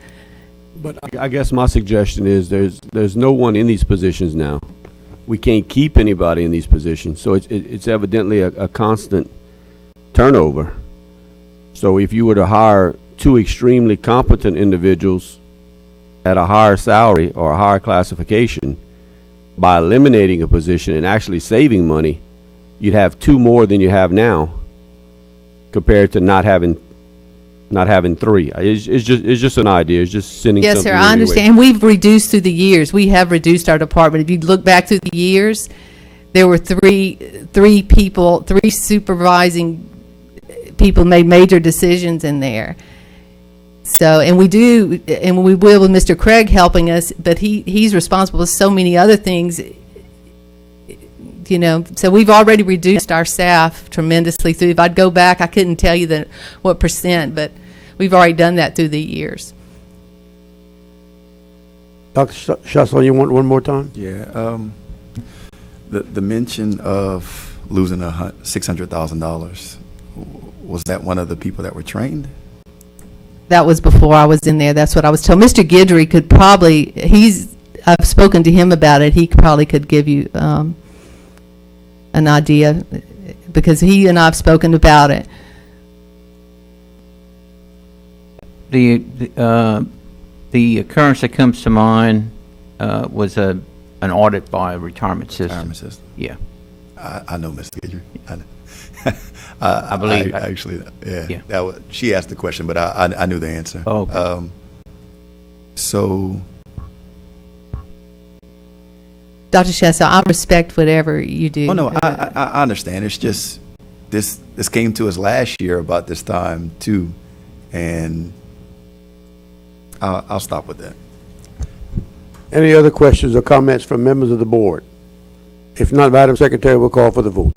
But I guess my suggestion is there's no one in these positions now. We can't keep anybody in these positions, so it's evidently a constant turnover. So if you were to hire 2 extremely competent individuals at a higher salary or a higher classification, by eliminating a position and actually saving money, you'd have 2 more than you have now, compared to not having 3. It's just an idea. It's just sending. Yes, something sir, I your way. understand. We've reduced through the years. We have reduced our department. If you look back through the years, there were three people, 3 supervising people made major decisions in there. So, and we will with Mr. Craig helping us, but he's responsible for so many other things. So we've already reduced our staff tremendously through. If I'd go back, I couldn't tell you what percent, but we've already done that through the years. Dr. Shussel, you want one more time? Yeah. The mention of losing $600,000, was that one of the people that were trained? That was before I was in there. That's what I was told. Mr. Guidry could probably, I've spoken to him about it. He probably could give you an idea, because he and I have spoken about it. The occurrence that comes to mind was an audit by a retirement system. Retirement system. Yeah. I know Mr. Guidry. I believe. Actually, yeah. Yeah. She asked the question, but I knew the answer. Oh, okay. So, Dr. Shessa, I respect whatever you do. oh no, I understand. It's just this came to us last year about this time too, and I'll stop with that. Any other questions or comments from members of the board? If not, Madam Secretary, we'll call for the vote.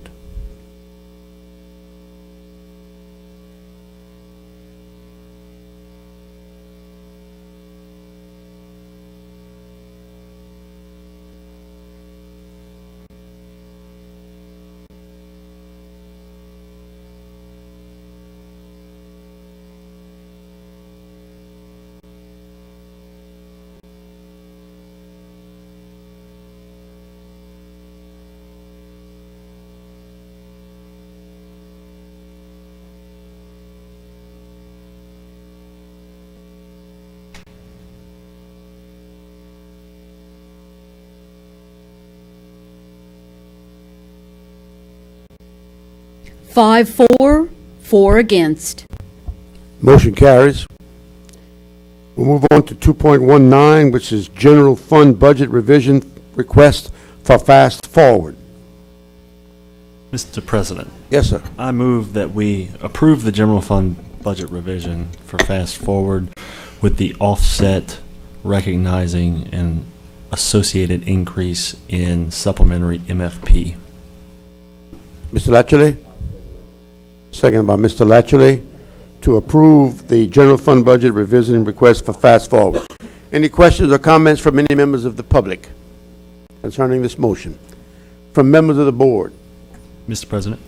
Five for, 4 against. Motion carries. We'll move on to 2.19, which is General Fund Budget Revision Request for Fast Forward. Mr. President, Yes, sir. I move that we approve the general fund budget revision for Fast Forward with the offset recognizing an associated increase in supplementary MFP. Mr. Latchley? Second by Mr. Latchley to approve the General Fund Budget Revision Request for Fast Forward. Any questions or comments from any members of the public concerning this motion? From members of the board? Mr. President,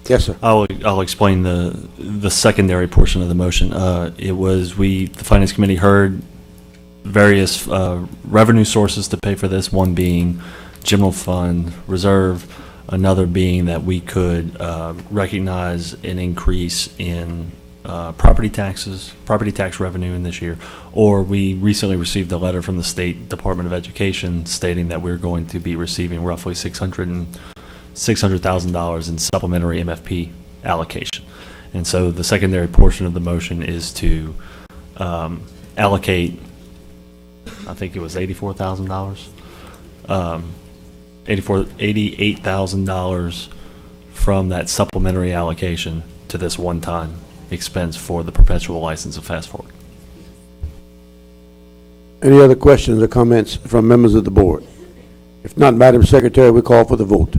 Yes, sir. I'll explain the secondary portion of the motion. It was, the Finance Committee heard various revenue sources to pay for this, one being general fund reserve, another being that we could recognize an increase in property tax revenue in this year, or we recently received a letter from the State Department of Education stating that we're going to be receiving roughly $600,000 in supplementary MFP allocation. And so the secondary portion of the motion is to allocate, I think it was $88,000 from that supplementary allocation to this one-time expense for the perpetual license of Fast Forward. Any other questions or comments from members of the board? If not, Madam Secretary, we call for the vote.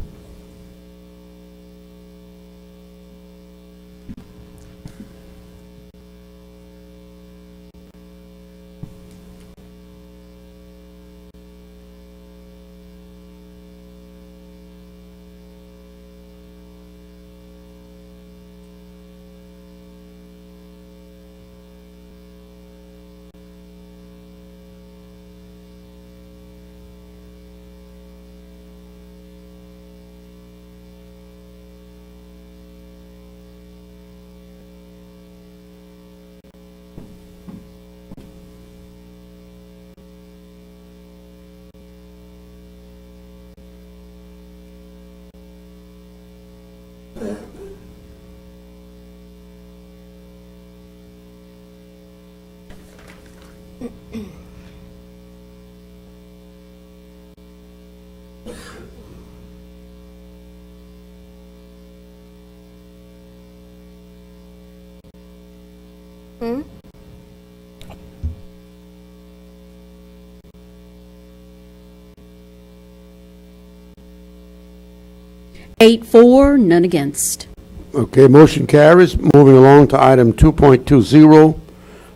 Hmm? Eight for, none against. Okay, motion carries. Moving along to item 2.20,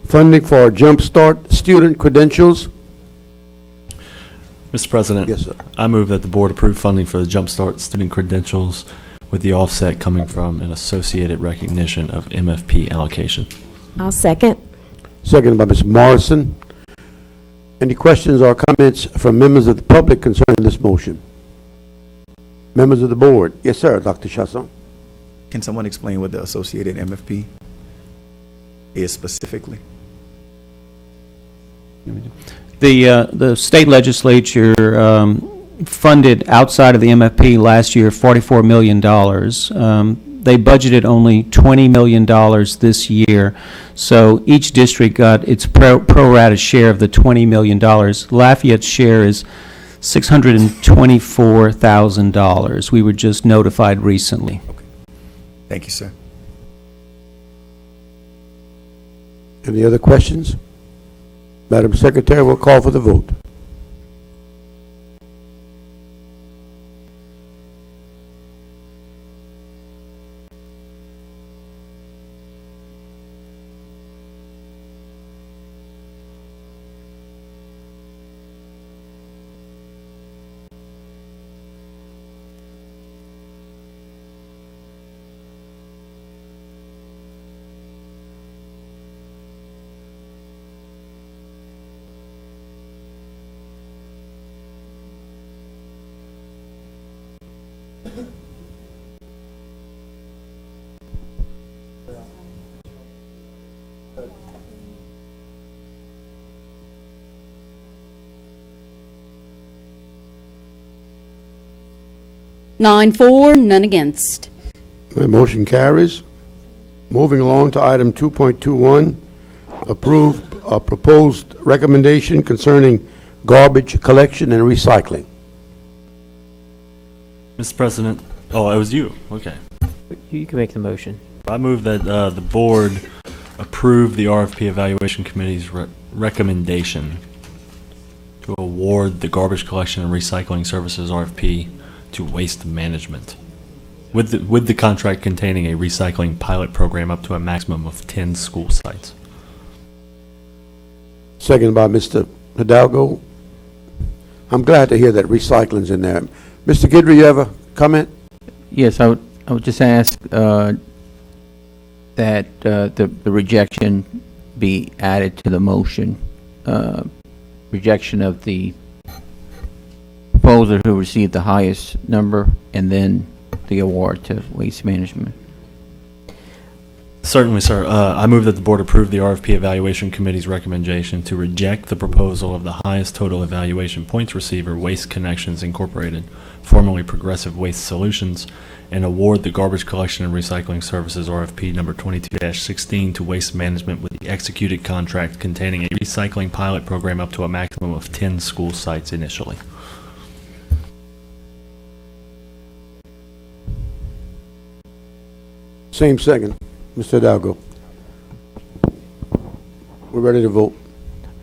funding for Jump Start student credentials. Mr. President. Yes, sir. I move that the board approve funding for the Jump Start student credentials with the offset coming from an associated recognition of MFP allocation. I'll second. Seconded by Ms. Morrison. Any questions or comments from members of the public concerning this motion? Members of the board? Yes, sir, Dr. Chasson. Can someone explain what the associated MFP is specifically? The state legislature funded outside of the MFP last year $44 million. They budgeted only $20 million this year, so each district got its pro rata share of the $20 million. Lafayette's share is $624,000. We were just notified recently. Okay. Thank you, sir. Any other questions? Madam Secretary, we'll call for the vote. Nine for, none against. The motion carries. Moving along to item 2.21, approve a proposed recommendation concerning garbage collection and recycling. Mr. President, oh, it was you. Okay. You can make the motion. I move that the board approve the RFP Evaluation Committee's recommendation to award the garbage collection and recycling services RFP to Waste Management, with the contract containing a recycling pilot program up to a maximum of 10 school sites. Seconded by Mr. Hidalgo. I'm glad to hear that recycling's in there. Mr. Guidry, you have a comment? Yes, I would I would just ask that the rejection be added to the motion. Rejection of the proposer who received the highest number, and then the award to Waste Management. Certainly, sir. I move that the board approve the RFP Evaluation Committee's recommendation to reject the proposal of the highest total evaluation points receiver, Waste Connections Incorporated, formerly Progressive Waste Solutions, and award the Garbage Collection and Recycling Services RFP number 22-16 to Waste Management with the executed contract containing a recycling pilot program up to a maximum of 10 school sites initially. Same second. Mr. Hidalgo. We're ready to vote.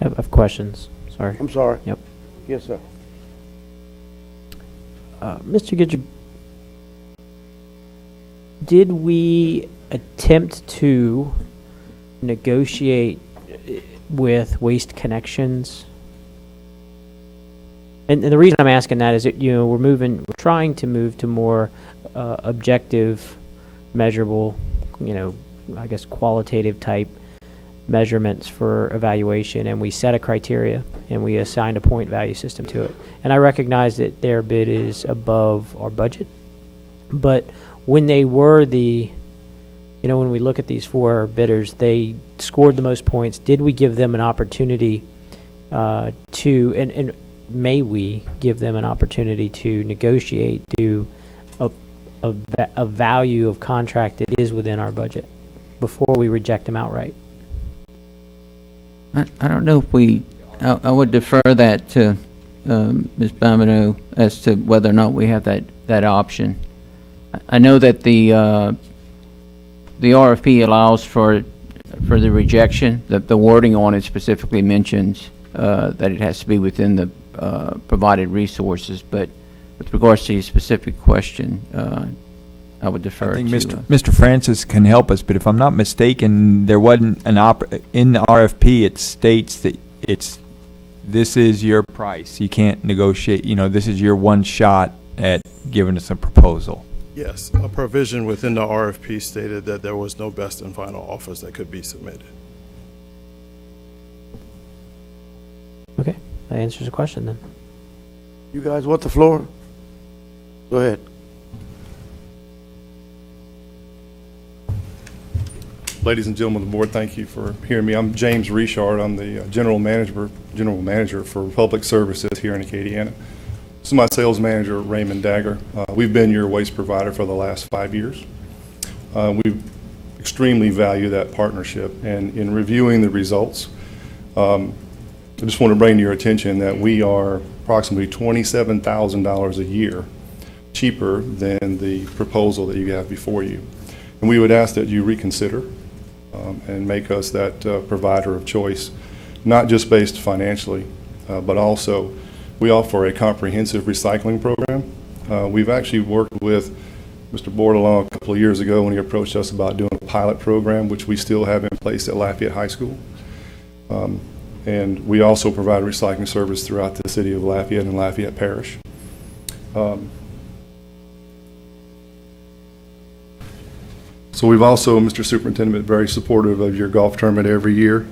I have questions. Sorry. I'm sorry. Yep. Yes, sir. Mr. Gidger, did we attempt to negotiate with Waste Connections? And the reason I'm asking that is that, you know, we're trying to move to more objective, measurable, you know, I guess qualitative type measurements for evaluation, and we set a criteria and we assigned a point value system to it. And I recognize that their bid is above our budget, but when they were when we look at these four bidders, they scored the most points. Did we give them an opportunity and may we give them an opportunity to negotiate to a value of contract that is within our budget before we reject them outright? I don't know if I would defer that to Ms. Bamino as to whether or not we have that option. I know that the RFP allows for the rejection. The wording on it specifically mentions that it has to be within the provided resources, but with regards to your specific question, I would defer I think to Mr. Francis can help us, but if I'm not mistaken, there wasn't in the RFP. It states that this is your price. You can't negotiate. You know, this is your one shot at giving us a proposal. Yes, a provision within the RFP stated that there was no best and final offers that could be submitted. Okay, that answers the question then. You guys want the floor? Go ahead. Ladies and gentlemen of the board, thank you for hearing me. I'm James Richard. I'm the general manager for public services here in Acadiana. This is my sales manager, Raymond Dagger. We've been your waste provider for the last 5 years. We extremely value that partnership, and in reviewing the results, I just want to bring to your attention that we are approximately $27,000 a year cheaper than the proposal that you have before you. And we would ask that you reconsider and make us that provider of choice, not just based financially, but also we offer a comprehensive recycling program. We've actually worked with Mr. Bordelon a couple of years ago when he approached us about doing a pilot program, which we still have in place at Lafayette High School. And we also provide recycling service throughout the city of Lafayette and Lafayette Parish. So we've also, Mr. Superintendent, been very supportive of your golf tournament every year.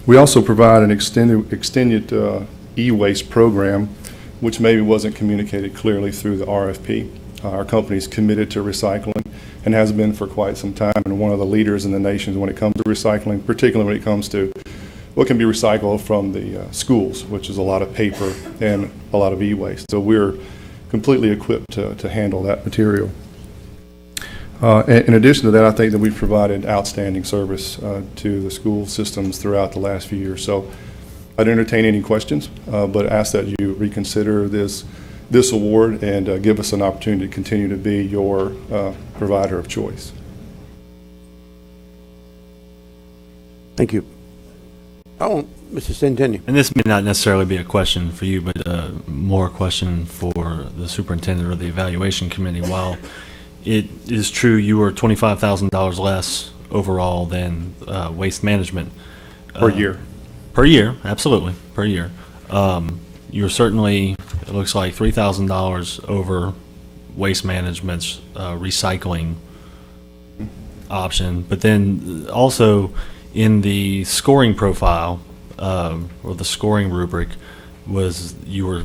We also provide an extended e-waste program, which maybe wasn't communicated clearly through the RFP. Our company is committed to recycling and has been for quite some time, and one of the leaders in the nation when it comes to recycling, particularly when it comes to what can be recycled from the schools, which is a lot of paper and a lot of e-waste. So we're completely equipped to handle that material. In addition to that, I think that we've provided outstanding service to the school systems throughout the last few years. So I'd entertain any questions, but ask that you reconsider this award and give us an opportunity to continue to be your provider of choice. Thank you. Mr. Centennial. And this may not necessarily be a question for you, but more a question for the superintendent or the evaluation committee. While it is true you were $25,000 less overall than waste management. Per year. Per year, absolutely, per year. You're certainly, it looks like $3,000 over Waste Management's recycling option, but then also in the scoring profile, or the scoring rubric, was you were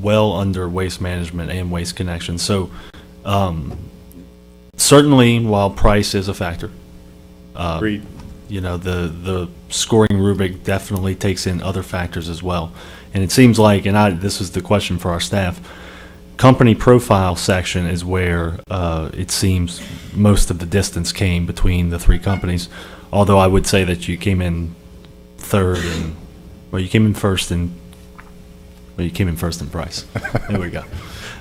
well under Waste Management and Waste Connection. So certainly, while price is a factor, Agreed. you know, the scoring rubric definitely takes in other factors as well. And it seems like, and this is the question for our staff, company profile section is where it seems most of the distance came between the three companies. Although I would say that you came in third, and well, you came in first in price. There we go.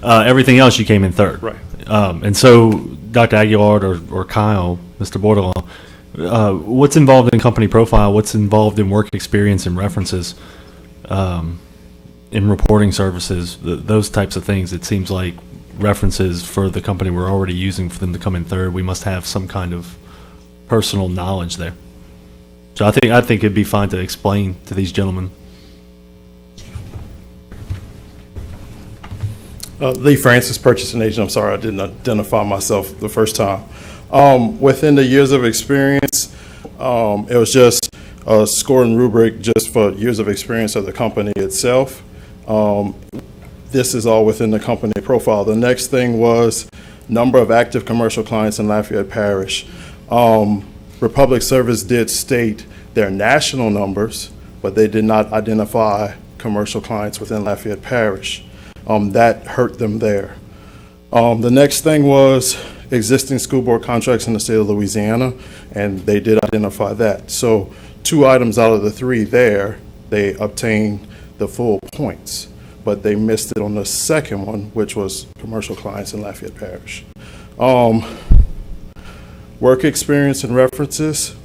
Everything else you came in third. Right. And so, Dr. Aguilar or Kyle, Mr. Bordelon, what's involved in company profile? What's involved in work experience and references? In reporting services, those types of things. It seems like references for the company we're already using for them to come in third, we must have some kind of personal knowledge there. So I think it'd be fine to explain to these gentlemen. Lee Francis, purchasing agent. I'm sorry I didn't identify myself the first time. Within the years of experience, it was just a scoring rubric just for years of experience of the company itself. This is all within the company profile. The next thing was number of active commercial clients in Lafayette Parish. Republic Service did state their national numbers, but they did not identify commercial clients within Lafayette Parish. That hurt them there. The next thing was existing school board contracts in the state of Louisiana, and they did identify that. So 2 items out of the 3 there, they obtained the full points, but they missed it on the second one, which was commercial clients in Lafayette Parish. Work experience and references.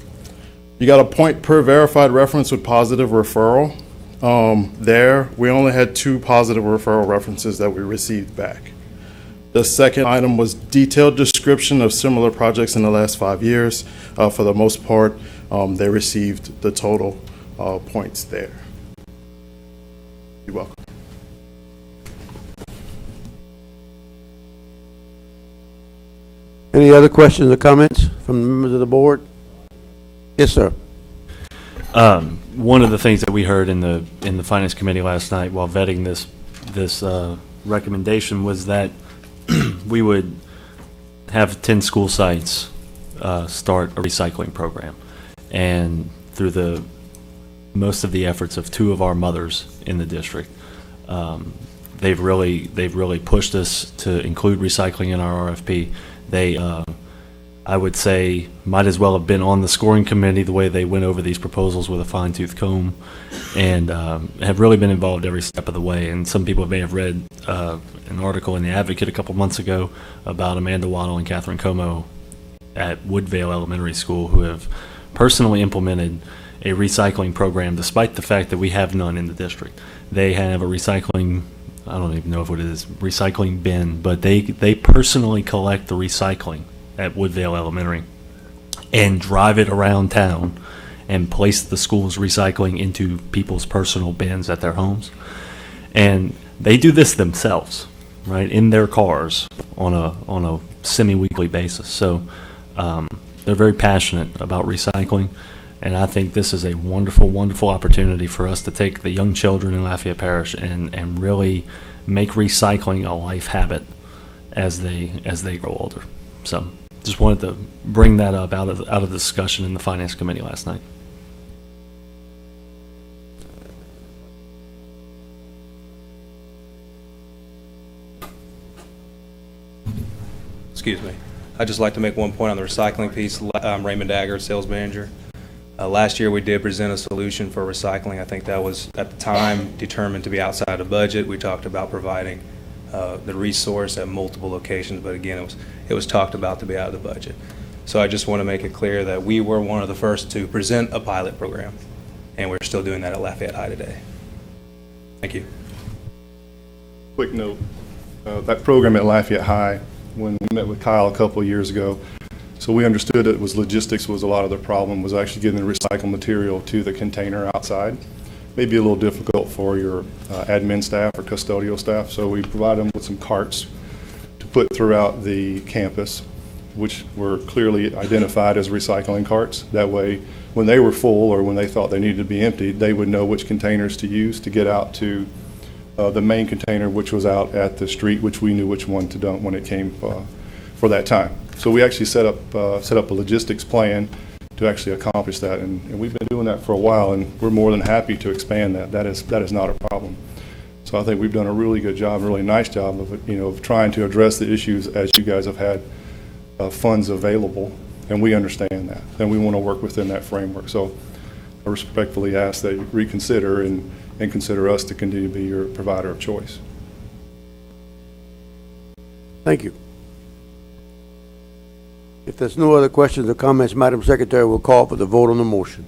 You got a point per verified reference with positive referral. There, we only had 2 positive referral references that we received back. The second item was detailed description of similar projects in the last 5 years. For the most part, they received the total points there. You're welcome. Any other questions or comments from the members of the board? Yes, sir. One of the things that we heard in the Finance Committee last night while vetting this recommendation was that we would have 10 school sites start a recycling program, and through most of the efforts of 2 of our mothers in the district, they've really pushed us to include recycling in our RFP. They, I would say, might as well have been on the scoring committee the way they went over these proposals with a fine-tooth comb, and have really been involved every step of the way. And some people may have read an article in The Advocate a couple months ago about Amanda Waddle and Catherine Como at Woodvale Elementary School, who have personally implemented a recycling program despite the fact that we have none in the district. They have a recycling, I don't even know if it is recycling bin, but they personally collect the recycling at Woodvale Elementary and drive it around town and place the school's recycling into people's personal bins at their homes. And they do this themselves, right, in their cars on a semi-weekly basis. So they're very passionate about recycling, and I think this is a wonderful, wonderful opportunity for us to take the young children in Lafayette Parish and really make recycling a life habit as they grow older. So just wanted to bring that up out of the discussion in the Finance Committee last night. Excuse me. I'd just like to make one point on the recycling piece. Raymond Dagger, sales manager. Last year we did present a solution for recycling. I think that was, at the time, determined to be outside of budget. We talked about providing the resource at multiple locations, but again, it was talked about to be out of the budget. So I just want to make it clear that we were one of the first to present a pilot program, and we're still doing that at Lafayette High today. Thank you. Quick note, that program at Lafayette High, when we met with Kyle a couple of years ago, so we understood it was logistics was a lot of the problem, was actually getting the recycled material to the container outside. Maybe a little difficult for your admin staff or custodial staff, so we provide them with some carts to put throughout the campus, which were clearly identified as recycling carts. That way, when they were full or when they thought they needed to be emptied, they would know which containers to use to get out to the main container, which was out at the street, which we knew which one to dump when it came for that time. So we actually set up a logistics plan to actually accomplish that, and we've been doing that for a while, and we're more than happy to expand that. That is not a problem. So I think we've done a really good job, a really nice job of trying to address the issues as you guys have had funds available, and we understand that, and we want to work within that framework. So I respectfully ask that you reconsider and consider us to continue to be your provider of choice. Thank you. If there's no other questions or comments, Madam Secretary will call for the vote on the motion.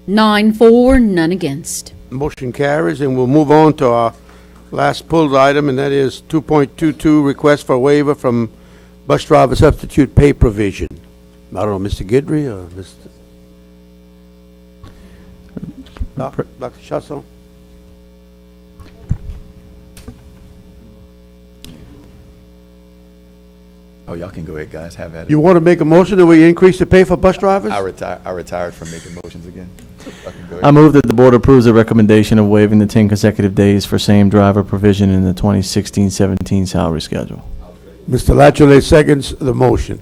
Nine for, none against. Motion carries, and we'll move on to our last pulled item, and that is 2.22, request for waiver from bus driver substitute pay provision. I don't know, Mr. Guidry or Mr. Dr. Chassel? Oh, y'all can go ahead, guys, have at it. You want to make a motion that we increase the pay for bus drivers? I retired from making motions again. Y'all can go ahead. I move that the board approves the recommendation of waiving the 10 consecutive days for same driver provision in the 2016-17 salary schedule. Mr. Latchley seconds the motion.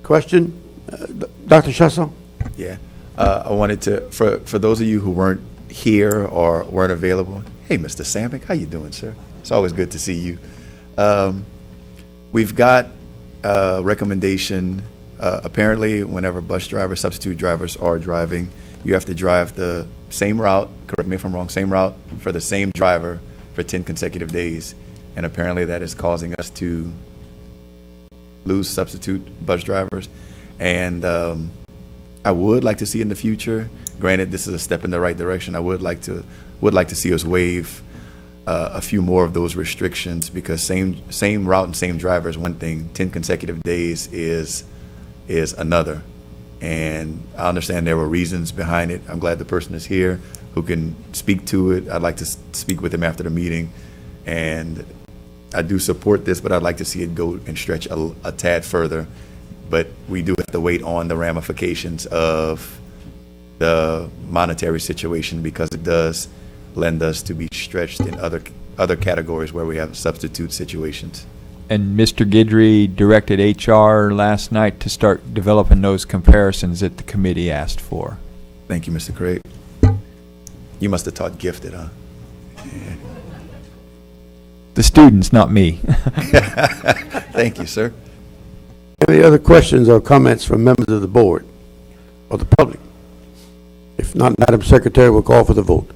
Question? Dr. Chassel? Yeah. I wanted to, for those of you who weren't here or weren't available, hey, Mr. Samick, how you doing, sir? It's always good to see you. We've got a recommendation, apparently whenever bus drivers, substitute drivers are driving, you have to drive the same route, correct me if I'm wrong, same route for the same driver for 10 consecutive days. And apparently that is causing us to lose substitute bus drivers. And I would like to see in the future, granted this is a step in the right direction, I would like to see us waive a few more of those restrictions, because same route and same driver is one thing, 10 consecutive days is another. And I understand there were reasons behind it. I'm glad the person is here who can speak to it. I'd like to speak with him after the meeting. And I do support this, but I'd like to see it go and stretch a tad further. But we do have to wait on the ramifications of the monetary situation, because it does lend us to be stretched in other categories where we have substitute situations. And Mr. Guidry directed HR last night to start developing those comparisons that the committee asked for. Thank you, Mr. Craig. You must have taught gifted, huh? Yeah. The students, not me. Thank you, sir. Any other questions or comments from members of the board or the public? If not, Madam Secretary will call for the vote.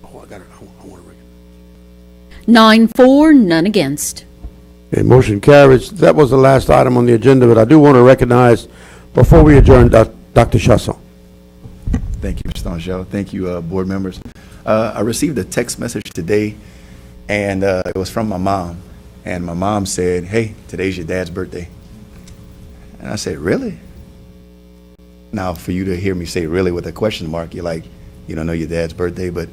I want to recognize. 9 for, none against. Okay, motion carries. That was the last item on the agenda, but I do want to recognize, before we adjourn, Dr. Chassel. Thank you, Mr. Angel. Thank you, board members. I received a text message today, and it was from my mom. And my mom said, "Hey, today's your dad's birthday." And I said, "Really?" Now, for you to hear me say "really" with a question mark, you're like, you don't know your dad's birthday. But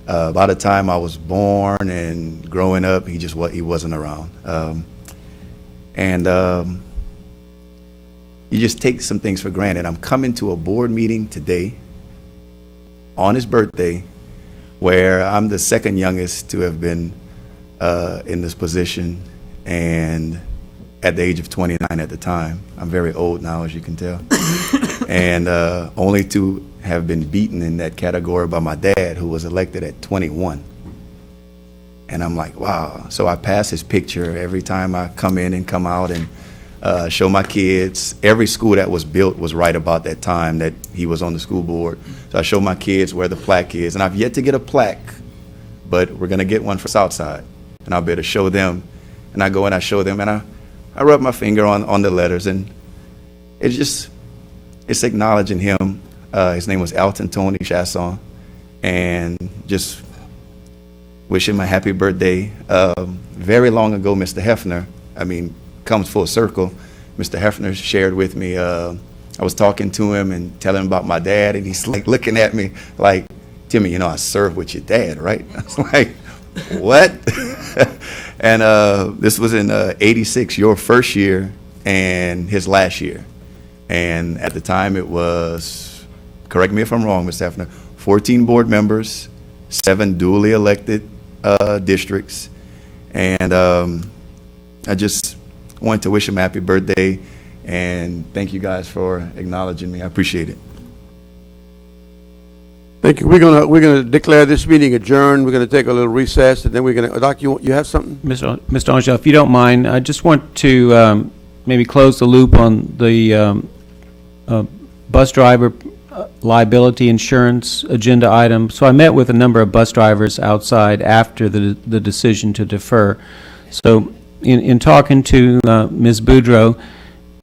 by the time I was born and growing up, he wasn't around. You just take some things for granted. I'm coming to a board meeting today on his birthday, where I'm the second youngest to have been in this position, and at the age of 29 at the time. I'm very old now, as you can tell. And only to have been beaten in that category by my dad, who was elected at 21. And I'm like, wow. So I pass his picture every time I come in and come out and show my kids. Every school that was built was right about that time that he was on the school board. So I show my kids where the plaque is. And I've yet to get a plaque, but we're going to get one for Southside. And I'll be able to show them. And I go and I show them, and I rub my finger on the letters. And it's acknowledging him. His name was Alton Tony Chasson. And just wish him a happy birthday. Very long ago, Mr. Hefner, comes full circle. Mr. Hefner shared with me, I was talking to him and telling him about my dad, and he's like looking at me like, Timmy, I served with your dad, right? I was like, what? And this was in 86, your first year and his last year. And at the time it was, correct me if I'm wrong, Mr. Hefner, 14 board members, 7 duly elected districts. And I just wanted to wish him a happy birthday and thank you guys for acknowledging me. I appreciate it. Thank you. We're gonna declare this meeting adjourned. We're gonna take a little recess, and then we're gonna, Doc, you have something? Mr. Angel, if you don't mind, I just want to maybe close the loop on the bus driver liability insurance agenda item. So I met with a number of bus drivers outside after the decision to defer. So in talking to Ms. Boudreau,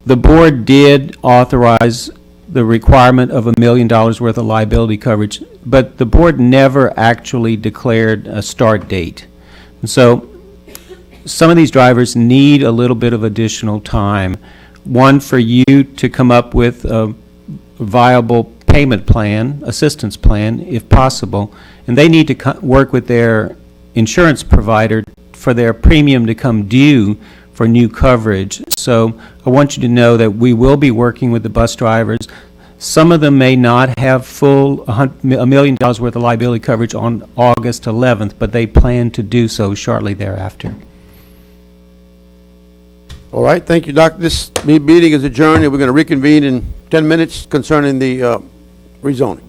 the board did authorize the requirement of $1 million worth of liability coverage, but the board never actually declared a start date. And so some of these drivers need a little bit of additional time. One, for you to come up with a viable payment plan, assistance plan, if possible, and they need to work with their insurance provider for their premium to come due for new coverage. So I want you to know that we will be working with the bus drivers. Some of them may not have full $1 million worth of liability coverage on August 11th, but they plan to do so shortly thereafter. All right, thank you, Doc. This meeting is adjourned, and we're going to reconvene in 10 minutes concerning the rezoning.